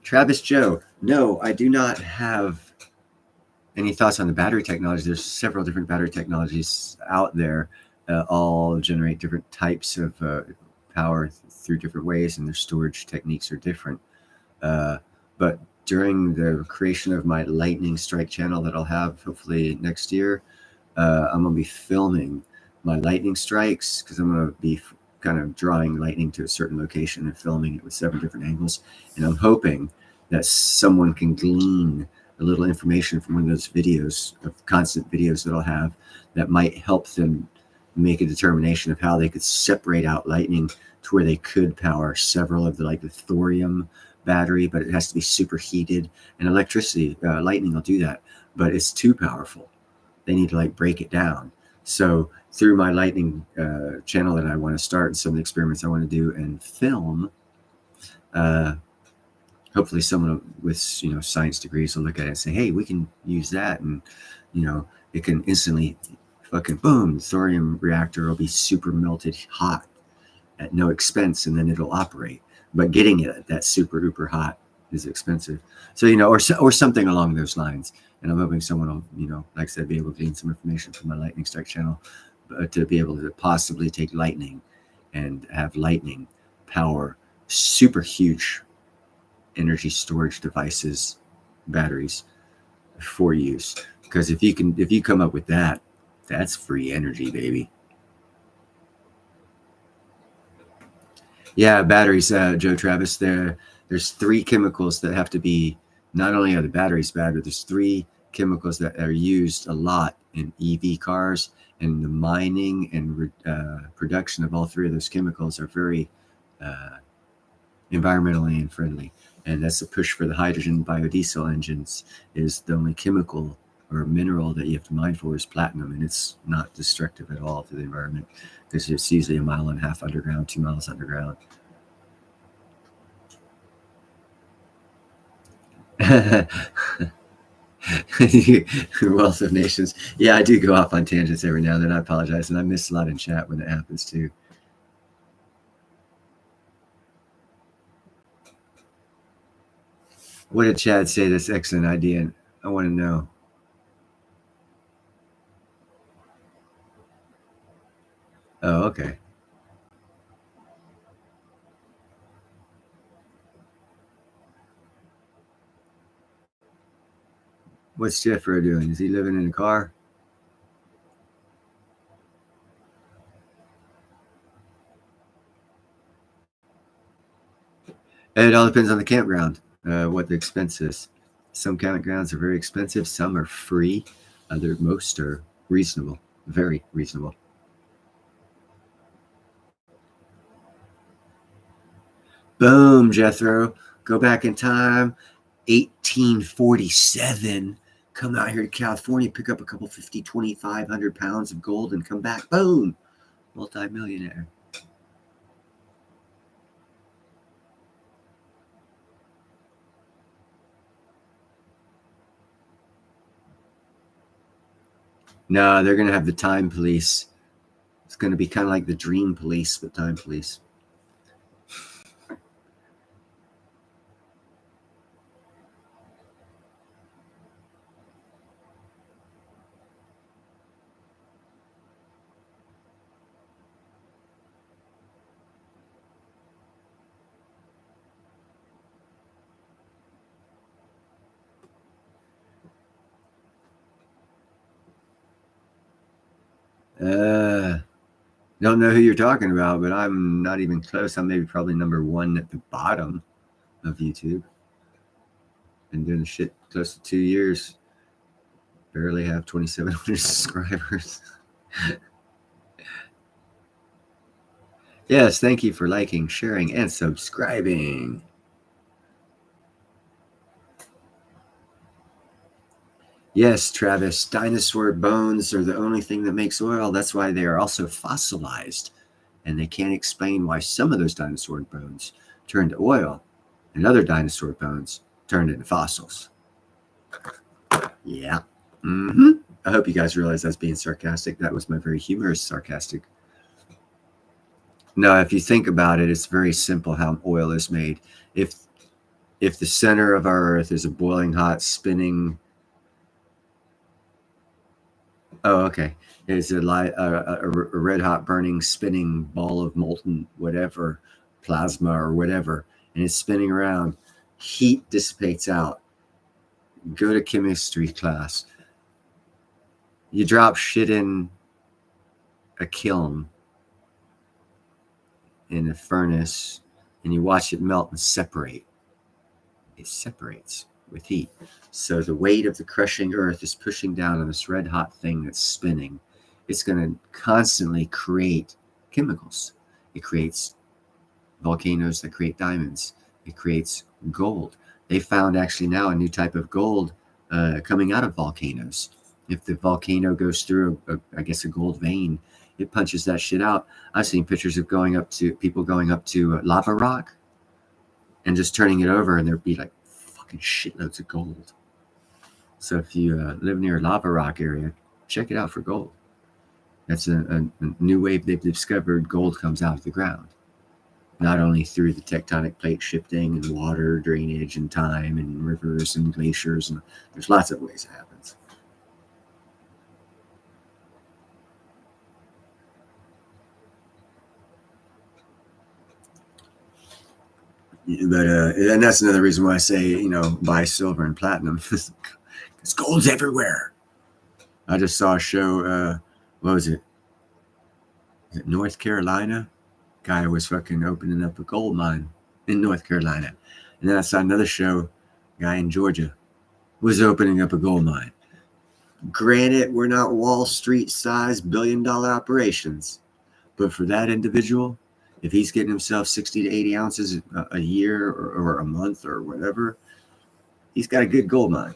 Travis Joe, no, I do not have any thoughts on the battery technology. There's several different battery technologies out there, all generate different types of power through different ways, and their storage techniques are different. But during the creation of my lightning strike channel that I'll have hopefully next year, I'm going to be filming my lightning strikes, because I'm going to be kind of drawing lightning to a certain location and filming it with 7 different angles. And I'm hoping that someone can glean a little information from one of those videos, of constant videos that I'll have, that might help them make a determination of how they could separate out lightning to where they could power several of the thorium battery, but it has to be superheated. And electricity, lightning will do that, but it's too powerful. They need to break it down. So through my lightning channel that I want to start, and some of the experiments I want to do and film, hopefully someone with science degrees will look at it and say, hey, we can use that, and it can instantly fucking boom, the thorium reactor will be super melted hot at no expense, and then it'll operate. But getting it at that super duper hot is expensive. So or something along those lines. And I'm hoping someone will, like I said, be able to gain some information from my Lightning Strike channel, to be able to possibly take lightning and have lightning power super huge energy storage devices, batteries, for use. Because if you come up with that, that's free energy, baby. Yeah, batteries, Joe Travis. There's 3 chemicals that have to be. Not only are the batteries bad, but there's 3 chemicals that are used a lot in EV cars, and the mining and production of all 3 of those chemicals are very environmentally unfriendly. And that's the push for the hydrogen biodiesel engines. Is the only chemical or mineral that you have to mine for is platinum, and it's not destructive at all to the environment, because it's usually 1.5 miles underground, 2 miles underground. Wealth of Nations. Yeah, I do go off on tangents every now and then. I apologize, and I miss a lot in chat when it happens too. What did Chad say? That's an excellent idea. I want to know. Oh, okay. What's Jeffro doing? Is he living in a car? It all depends on the campground, what the expense is. Some campgrounds are very expensive. Some are free. Most are reasonable, very reasonable. Boom, Jethro. Go back in time. 1847. Come out here to California, pick up a couple 50, 2,500 pounds of gold, and come back. Boom. Multi-millionaire. No, they're going to have the time police. It's going to be kind of like the dream police, but time police. Don't know who you're talking about, but I'm not even close. I'm maybe probably number one at the bottom of YouTube. Been doing the shit close to 2 years. Barely have 2,700 subscribers. Yes, thank you for liking, sharing, and subscribing. Yes, Travis, dinosaur bones are the only thing that makes oil. That's why they are also fossilized. And they can't explain why some of those dinosaur bones turned to oil and other dinosaur bones turned into fossils. Yeah. Mm-hmm. I hope you guys realize that's being sarcastic. That was my very humorous sarcastic. No, if you think about it, it's very simple how oil is made. If the center of our Earth is a boiling hot spinning, it's a red hot burning spinning ball of molten whatever, plasma or whatever, and it's spinning around, heat dissipates out. Go to chemistry class. You drop shit in a kiln, in a furnace, and you watch it melt and separate. It separates with heat. So the weight of the crushing earth is pushing down on this red hot thing that's spinning. It's going to constantly create chemicals. It creates volcanoes that create diamonds. It creates gold. They found actually now a new type of gold coming out of volcanoes. If the volcano goes through, I guess, a gold vein, it punches that shit out. I've seen pictures of people going up to lava rock and just turning it over, and there'd be like fucking shitloads of gold. So if you live near a lava rock area, check it out for gold. That's a new way they've discovered. Gold comes out of the ground, not only through the tectonic plate shifting and water drainage and time and rivers and glaciers, and there's lots of ways it happens. But and that's another reason why I say, buy silver and platinum, because gold's everywhere. I just saw a show. What was it? Is it North Carolina? Guy was fucking opening up a gold mine in North Carolina, and then I saw another show. Guy in Georgia was opening up a gold mine. Granted, we're not Wall Street size billion-dollar operations, but for that individual, if he's getting himself 60 to 80 ounces a year or a month or whatever, he's got a good gold mine.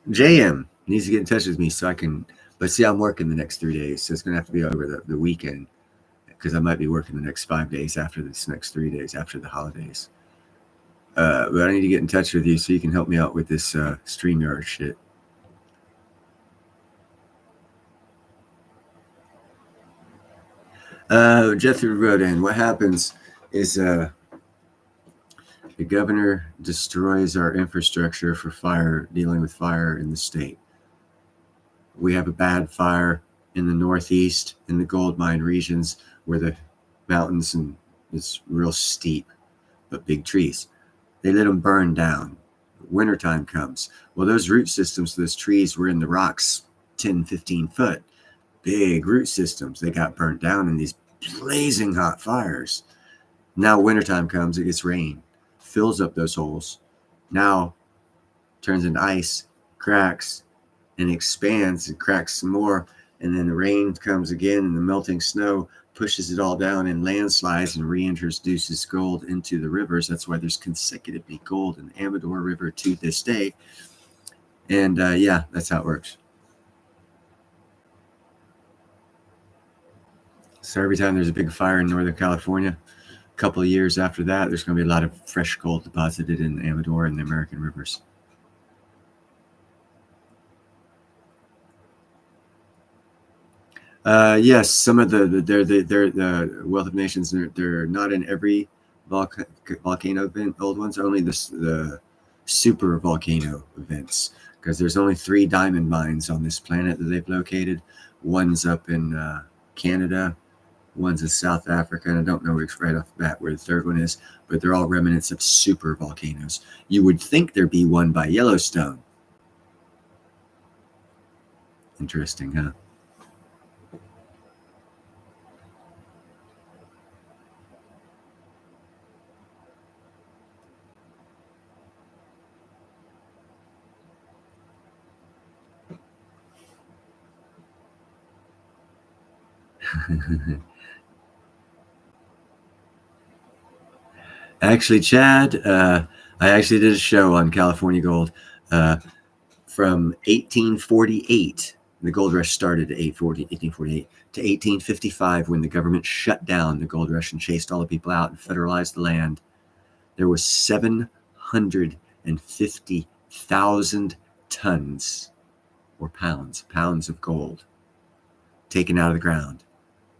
JM needs to get in touch with me so I can, but see, I'm working the next 3 days, so it's going to have to be over the weekend, because I might be working the next 5 days after this next 3 days after the holidays. But I need to get in touch with you so you can help me out with this StreamYard shit. Jethro wrote in, what happens is the governor destroys our infrastructure for fire, dealing with fire in the state. We have a bad fire in the Northeast, in the gold mine regions, where the mountains and it's real steep, but big trees. They let them burn down. Wintertime comes. Well, those root systems, those trees were in the rocks 10, 15 foot. Big root systems. They got burnt down in these blazing hot fires. Now wintertime comes, it gets rain, fills up those holes. Now turns into ice, cracks, and expands and cracks some more. And then the rain comes again, and the melting snow pushes it all down and landslides and reintroduces gold into the rivers. That's why there's consecutively gold in the Amador River to this day. And yeah, that's how it works. So every time there's a big fire in Northern California, a couple of years after that, there's going to be a lot of fresh gold deposited in the Amador and the American rivers. Yes, some of the Wealth of Nations, they're not in every volcano event, old ones, only the super volcano events, because there's only 3 diamond mines on this planet that they've located. One's up in Canada, one's in South Africa, and I don't know right off the bat where the third one is, but they're all remnants of super volcanoes. You would think there'd be one by Yellowstone. Interesting, huh? Actually, Chad, I actually did a show on California gold from 1848. The gold rush started at 1848 to 1855 when the government shut down the gold rush and chased all the people out and federalized the land. There was 750,000 tons or pounds of gold taken out of the ground.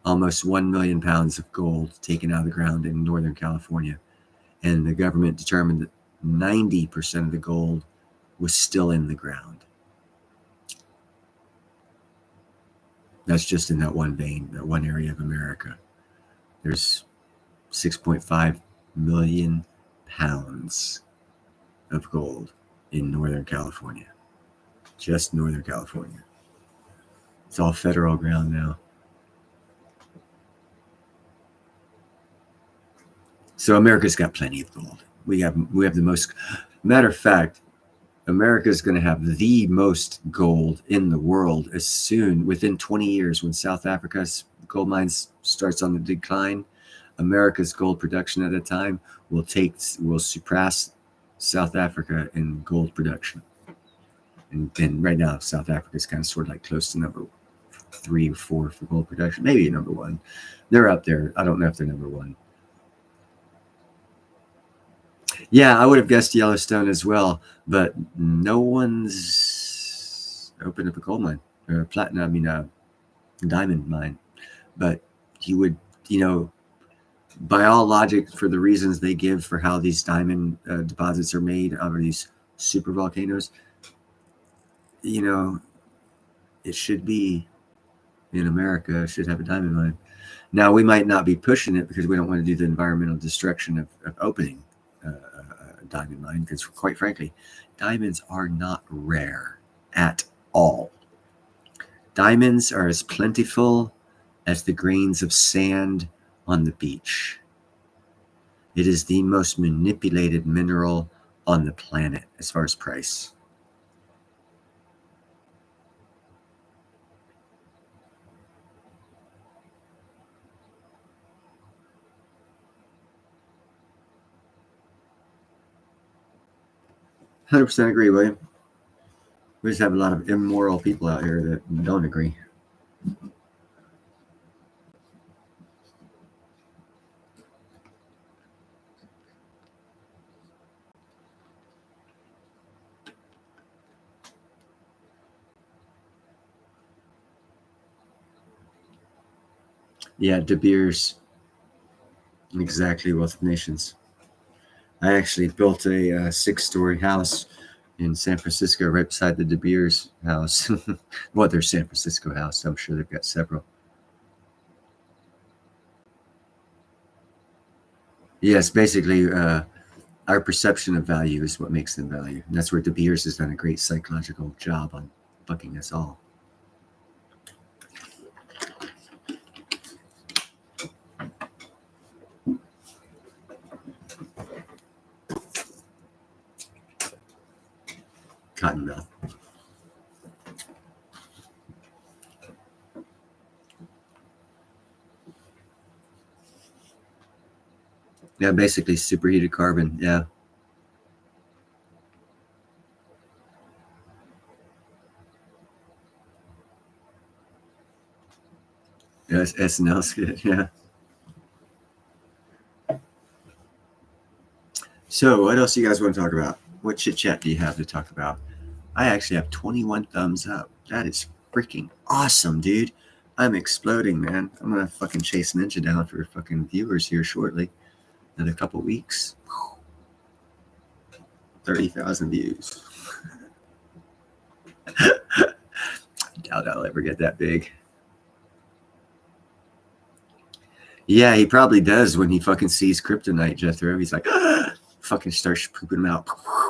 Almost 1 million pounds of gold taken out of the ground in Northern California. And the government determined that 90% of the gold was still in the ground. That's just in that one vein, that one area of America. There's 6.5 million pounds of gold in Northern California. Just Northern California. It's all federal ground now. So America's got plenty of gold. We have the most. Matter of fact, America's going to have the most gold in the world as soon, within 20 years, when South Africa's gold mines starts on the decline. America's gold production at a time will surpass South Africa in gold production. And right now, South Africa is kind of sort of like close to number 3 or 4 for gold production, maybe number 1. They're up there. I don't know if they're number 1. Yeah, I would have guessed Yellowstone as well, but no one's opened up a gold mine or a diamond mine. But you would, by all logic, for the reasons they give for how these diamond deposits are made out of these super volcanoes, it should be in America. It should have a diamond mine. Now, we might not be pushing it because we don't want to do the environmental destruction of opening diamond mine, because quite frankly, diamonds are not rare at all. Diamonds are as plentiful as the grains of sand on the beach. It is the most manipulated mineral on the planet as far as price. %, agree, William. We just have a lot of immoral people out here that don't agree. Yeah, De Beers. Exactly, Wealth of Nations. I actually built a 6-story house in San Francisco right beside the De Beers house. Well, their San Francisco house. I'm sure they've got several. Yes, basically, our perception of value is what makes them value. And that's where De Beers has done a great psychological job on bucking us all. Cottonmouth. Yeah, basically superheated carbon. Yeah. Yeah, SNL skit. Yeah. So, what else do you guys want to talk about? What chit chat do you have to talk about? I actually have 21 thumbs up. That is freaking awesome, dude. I'm exploding, man. I'm gonna fucking chase Ninja down for fucking viewers here shortly. In a couple weeks. 30,000 views. Doubt I'll ever get that big. Yeah, he probably does when he fucking sees kryptonite, Jethro. He's like, fucking starts pooping them out.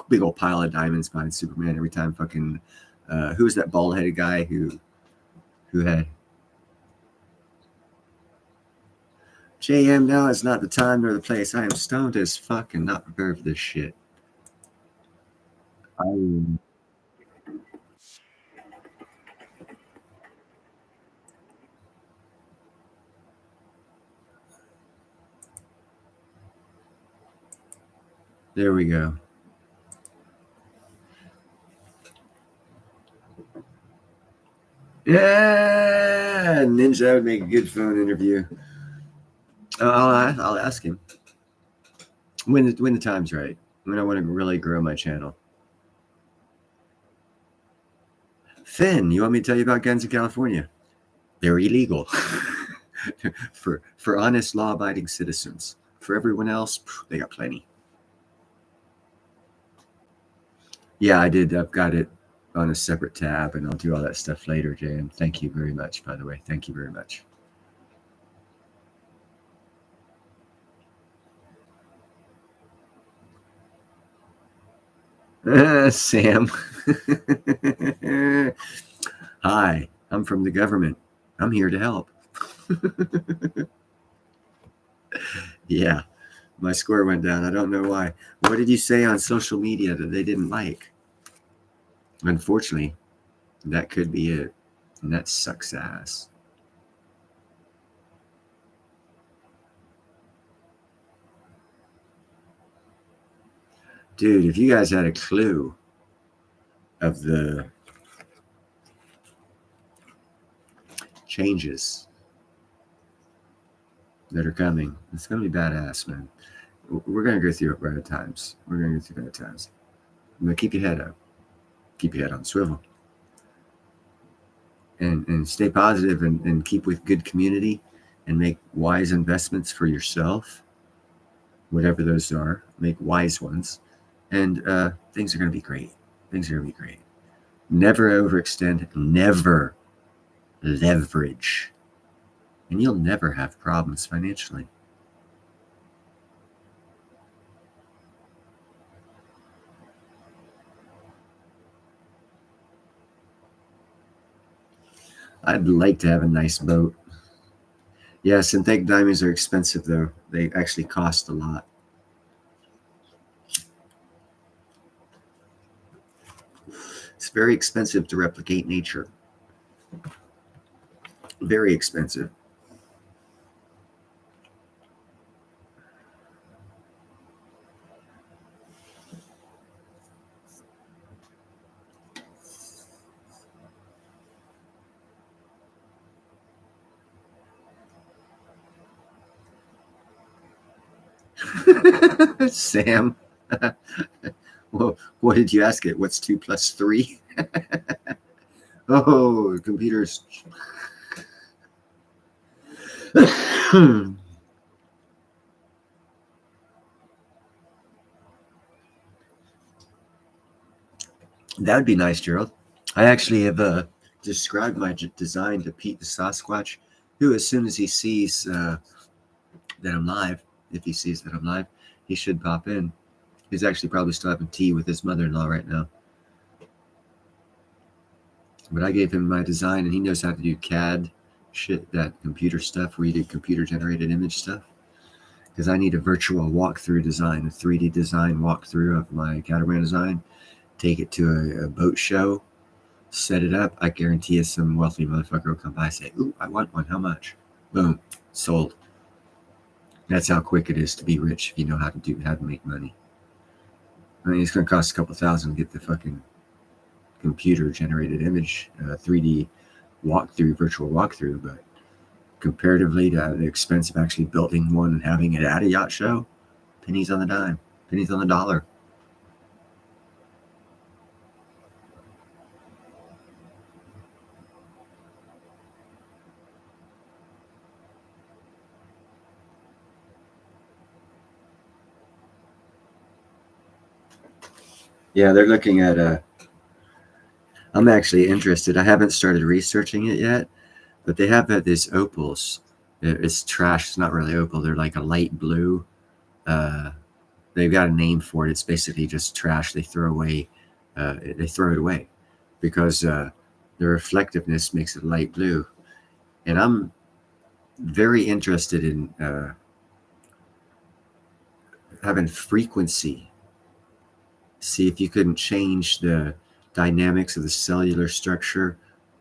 Big old pile of diamonds behind Superman every time fucking, who was that bald-headed guy who had, JM, now is not the time nor the place. I am stoned as fuck and not prepared for this shit. There we go. Yeah, Ninja would make a good phone interview. I'll ask him when the time's right. When I want to really grow my channel. Finn, you want me to tell you about guns in California? They're illegal for honest, law-abiding citizens. For everyone else, they got plenty. Yeah, I did. I've got it on a separate tab, and I'll do all that stuff later, JM. Thank you very much, by the way. Thank you very much. Sam. Hi, I'm from the government. I'm here to help. Yeah, my score went down. I don't know why. What did you say on social media that they didn't like? Unfortunately, that could be it. And that sucks ass. Dude, if you guys had a clue of the changes that are coming, it's going to be badass, man. We're going to go through bad times. We're going to go through bad times. But keep your head up. Keep your head on swivel. And stay positive and keep with good community and make wise investments for yourself, whatever those are. Make wise ones. And things are going to be great. Things are going to be great. Never overextend. Never leverage. And you'll never have problems financially. I'd like to have a nice boat. Yeah, synthetic diamonds are expensive, though. They actually cost a lot. It's very expensive to replicate nature. Very expensive. Sam, well, what did you ask it? What's 2 plus 3? Oh, computers. That would be nice, Gerald. I actually have described my design to Pete the Sasquatch, who, as soon as he sees that I'm live, if he sees that I'm live, he should pop in. He's actually probably still having tea with his mother-in-law right now. But I gave him my design, and he knows how to do CAD shit, that computer stuff where you do computer-generated image stuff. Because I need a virtual walkthrough design, a 3D design walkthrough of my catamaran design, take it to a boat show, set it up. I guarantee you some wealthy motherfucker will come by and say, ooh, I want one. How much? Boom. Sold. That's how quick it is to be rich if you know how to make money. I mean, it's going to cost a couple $1,000 to get the fucking computer generated image 3D walkthrough, virtual walkthrough, but comparatively to the expense of actually building one and having it at a yacht show, pennies on the dime, pennies on the dollar. Yeah, they're looking at I'm actually interested. I haven't started researching it yet, but they have these opals. It's trash. It's not really opal. They're like a light blue. Uh, they've got a name for it. It's basically just trash. They throw away. They throw it away because the reflectiveness makes it light blue. And I'm very interested in having frequency. See if you couldn't change the dynamics of the cellular structure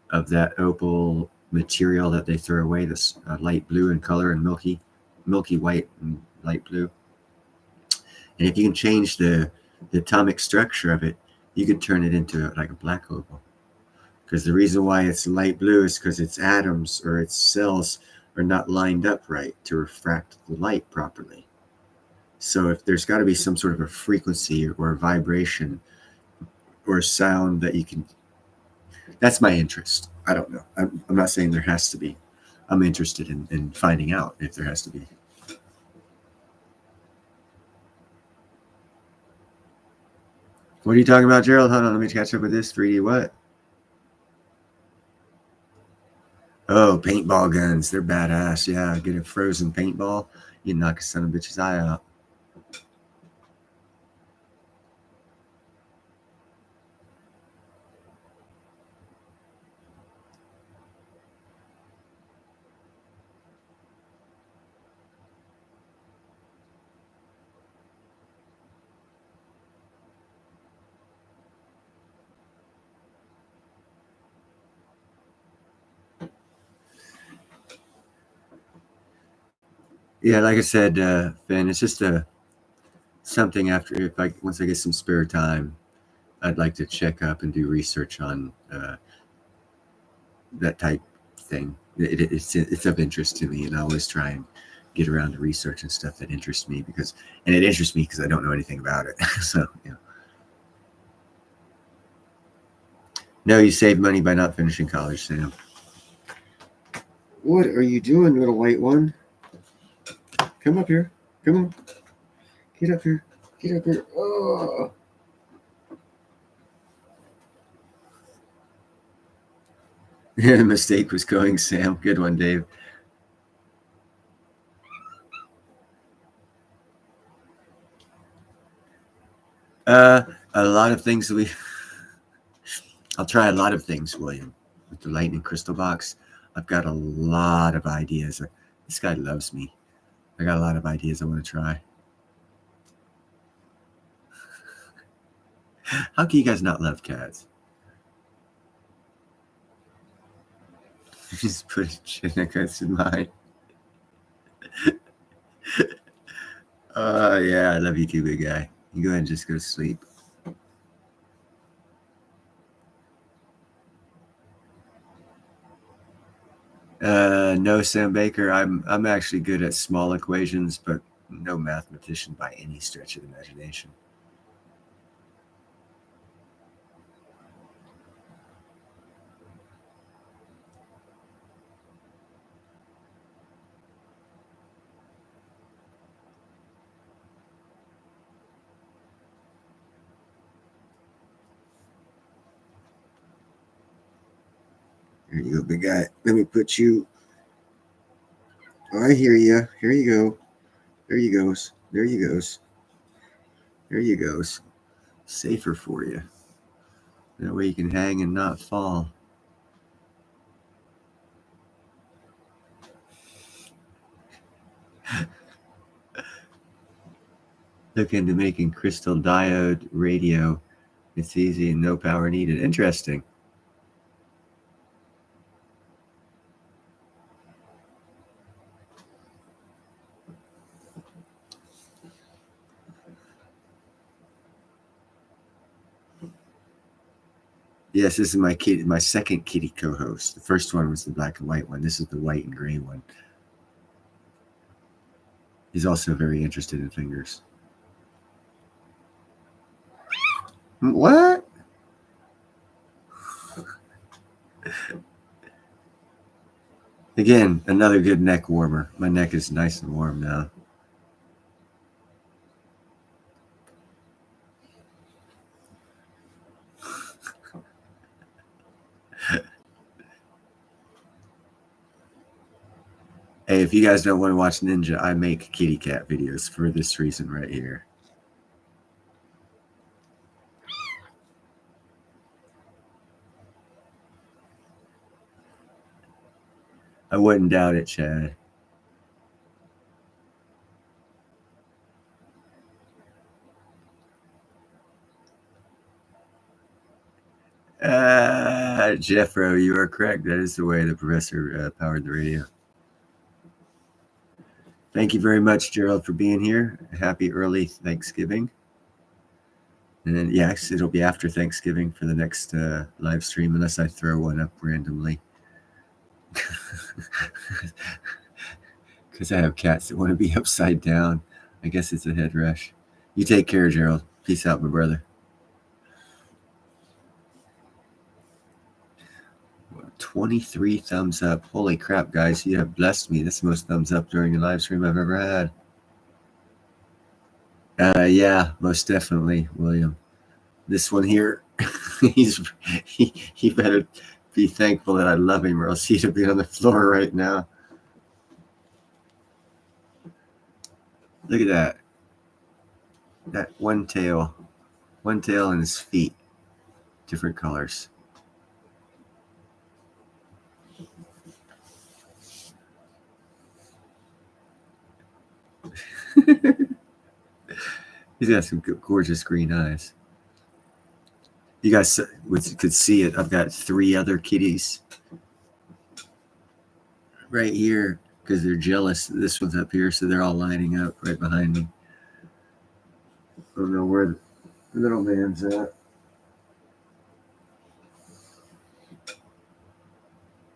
of that opal material that they throw away, this light blue in color and milky white and light blue. And if you can change the atomic structure of it, you could turn it into like a black opal. Because the reason why it's light blue is because its atoms or its cells are not lined up right to refract the light properly. So if there's got to be some sort of a frequency or a vibration or a sound that you can, that's my interest. I don't know. I'm not saying there has to be. I'm interested in finding out if there has to be. What are you talking about, Gerald? Hold on, let me catch up with this. 3D what? Oh, paintball guns. They're badass. Yeah, get a frozen paintball. You knock a son of a bitch's eye out. Yeah, like I said, Finn, it's just something after once I get some spare time, I'd like to check up and do research on that type thing. It's of interest to me, and I always try and get around to research and stuff that interests me and it interests me because I don't know anything about it. So yeah. No, you save money by not finishing college, Sam. What are you doing, little white one? Come up here. Come on. Get up here. Get up here. Oh. Yeah, the mistake was going, Sam. Good one, Dave. A lot of things that I'll try a lot of things, William, with the lightning crystal box. I've got a lot of ideas. This guy loves me. I got a lot of ideas I want to try. How can you guys not love cats? Just put Chinnicuts in mine. Yeah, I love you too, big guy. You go ahead and just go to sleep. No, Sam Baker. I'm actually good at small equations, but no mathematician by any stretch of the imagination. Here you go, big guy. Let me put you. Oh, I hear you. Here you go. There you goes. There you goes. There you goes. Safer for you. That way you can hang and not fall. Look into making crystal diode radio. It's easy and no power needed. Interesting. Yes, this is my second kitty co-host. The first one was the black and white one. This is the white and gray one. He's also very interested in fingers. What? Again, another good neck warmer. My neck is nice and warm now. if you guys don't want to watch Ninja, I make kitty cat videos for this reason right here. I wouldn't doubt it, Chad. Jeffro, you are correct. That is the way the professor powered the radio. Thank you very much, Gerald, for being here. Happy early Thanksgiving. And then, yes, it'll be after Thanksgiving for the next live stream, unless I throw one up randomly. Because I have cats that want to be upside down. I guess it's a head rush. You take care, Gerald. Peace out, my brother. 23 thumbs up. Holy crap, guys. You have blessed me. That's the most thumbs up during a live stream I've ever had. Yeah, most definitely, William. This one here, he better be thankful that I love him, or else he'd be on the floor right now. Look at that. That one tail and his feet, different colors. He's got some gorgeous green eyes. You guys could see it. I've got 3 other kitties right here because they're jealous. This one's up here, so they're all lining up right behind me. I don't know where the little man's at.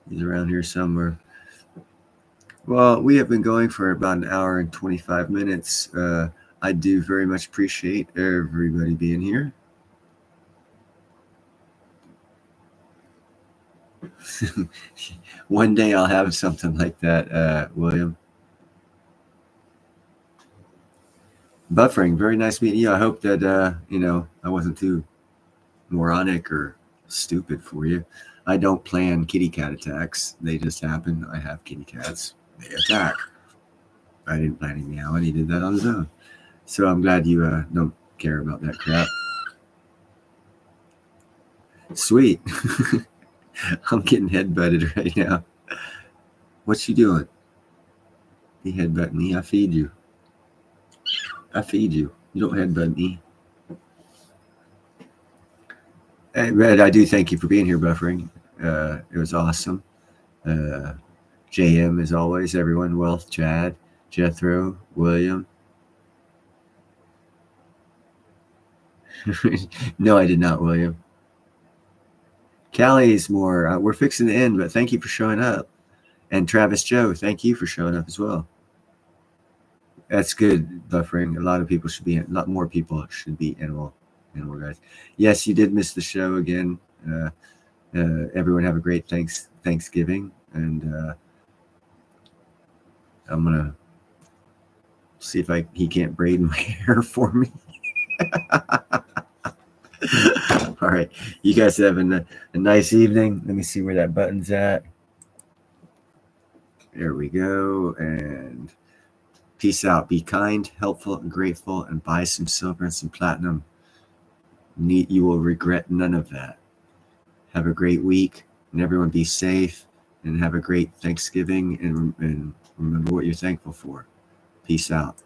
He's around here somewhere. Well, we have been going for about an hour and 25 minutes. I do very much appreciate everybody being here. One day I'll have something like that, William. Buffering, very nice meeting you. I hope that, I wasn't too moronic or stupid for you. I don't plan kitty cat attacks. They just happen. I have kitty cats. They attack. I didn't plan any meow, and he did that on his own. So I'm glad you don't care about that crap. Sweet. I'm getting headbutted right now. What's she doing? You headbutt me. I feed you. I feed you. You don't headbutt me. Hey, Red, I do thank you for being here, Buffering. It was awesome. JM, as always, everyone. Wealth, Chad, Jethro, William. No, I did not, William. Callie's more. We're fixing to end, but thank you for showing up. And Travis Joe, thank you for showing up as well. That's good, Buffering. A lot more people should be animal guys. Yes, you did miss the show again. Everyone have a great Thanksgiving, and I'm gonna see if he can't braid my hair for me. All right, you guys have a nice evening. Let me see where that button's at. There we go, and peace out. Be kind, helpful, and grateful, and buy some silver and some platinum. You will regret none of that. Have a great week, and everyone be safe, and have a great Thanksgiving, and remember what you're thankful for. Peace out.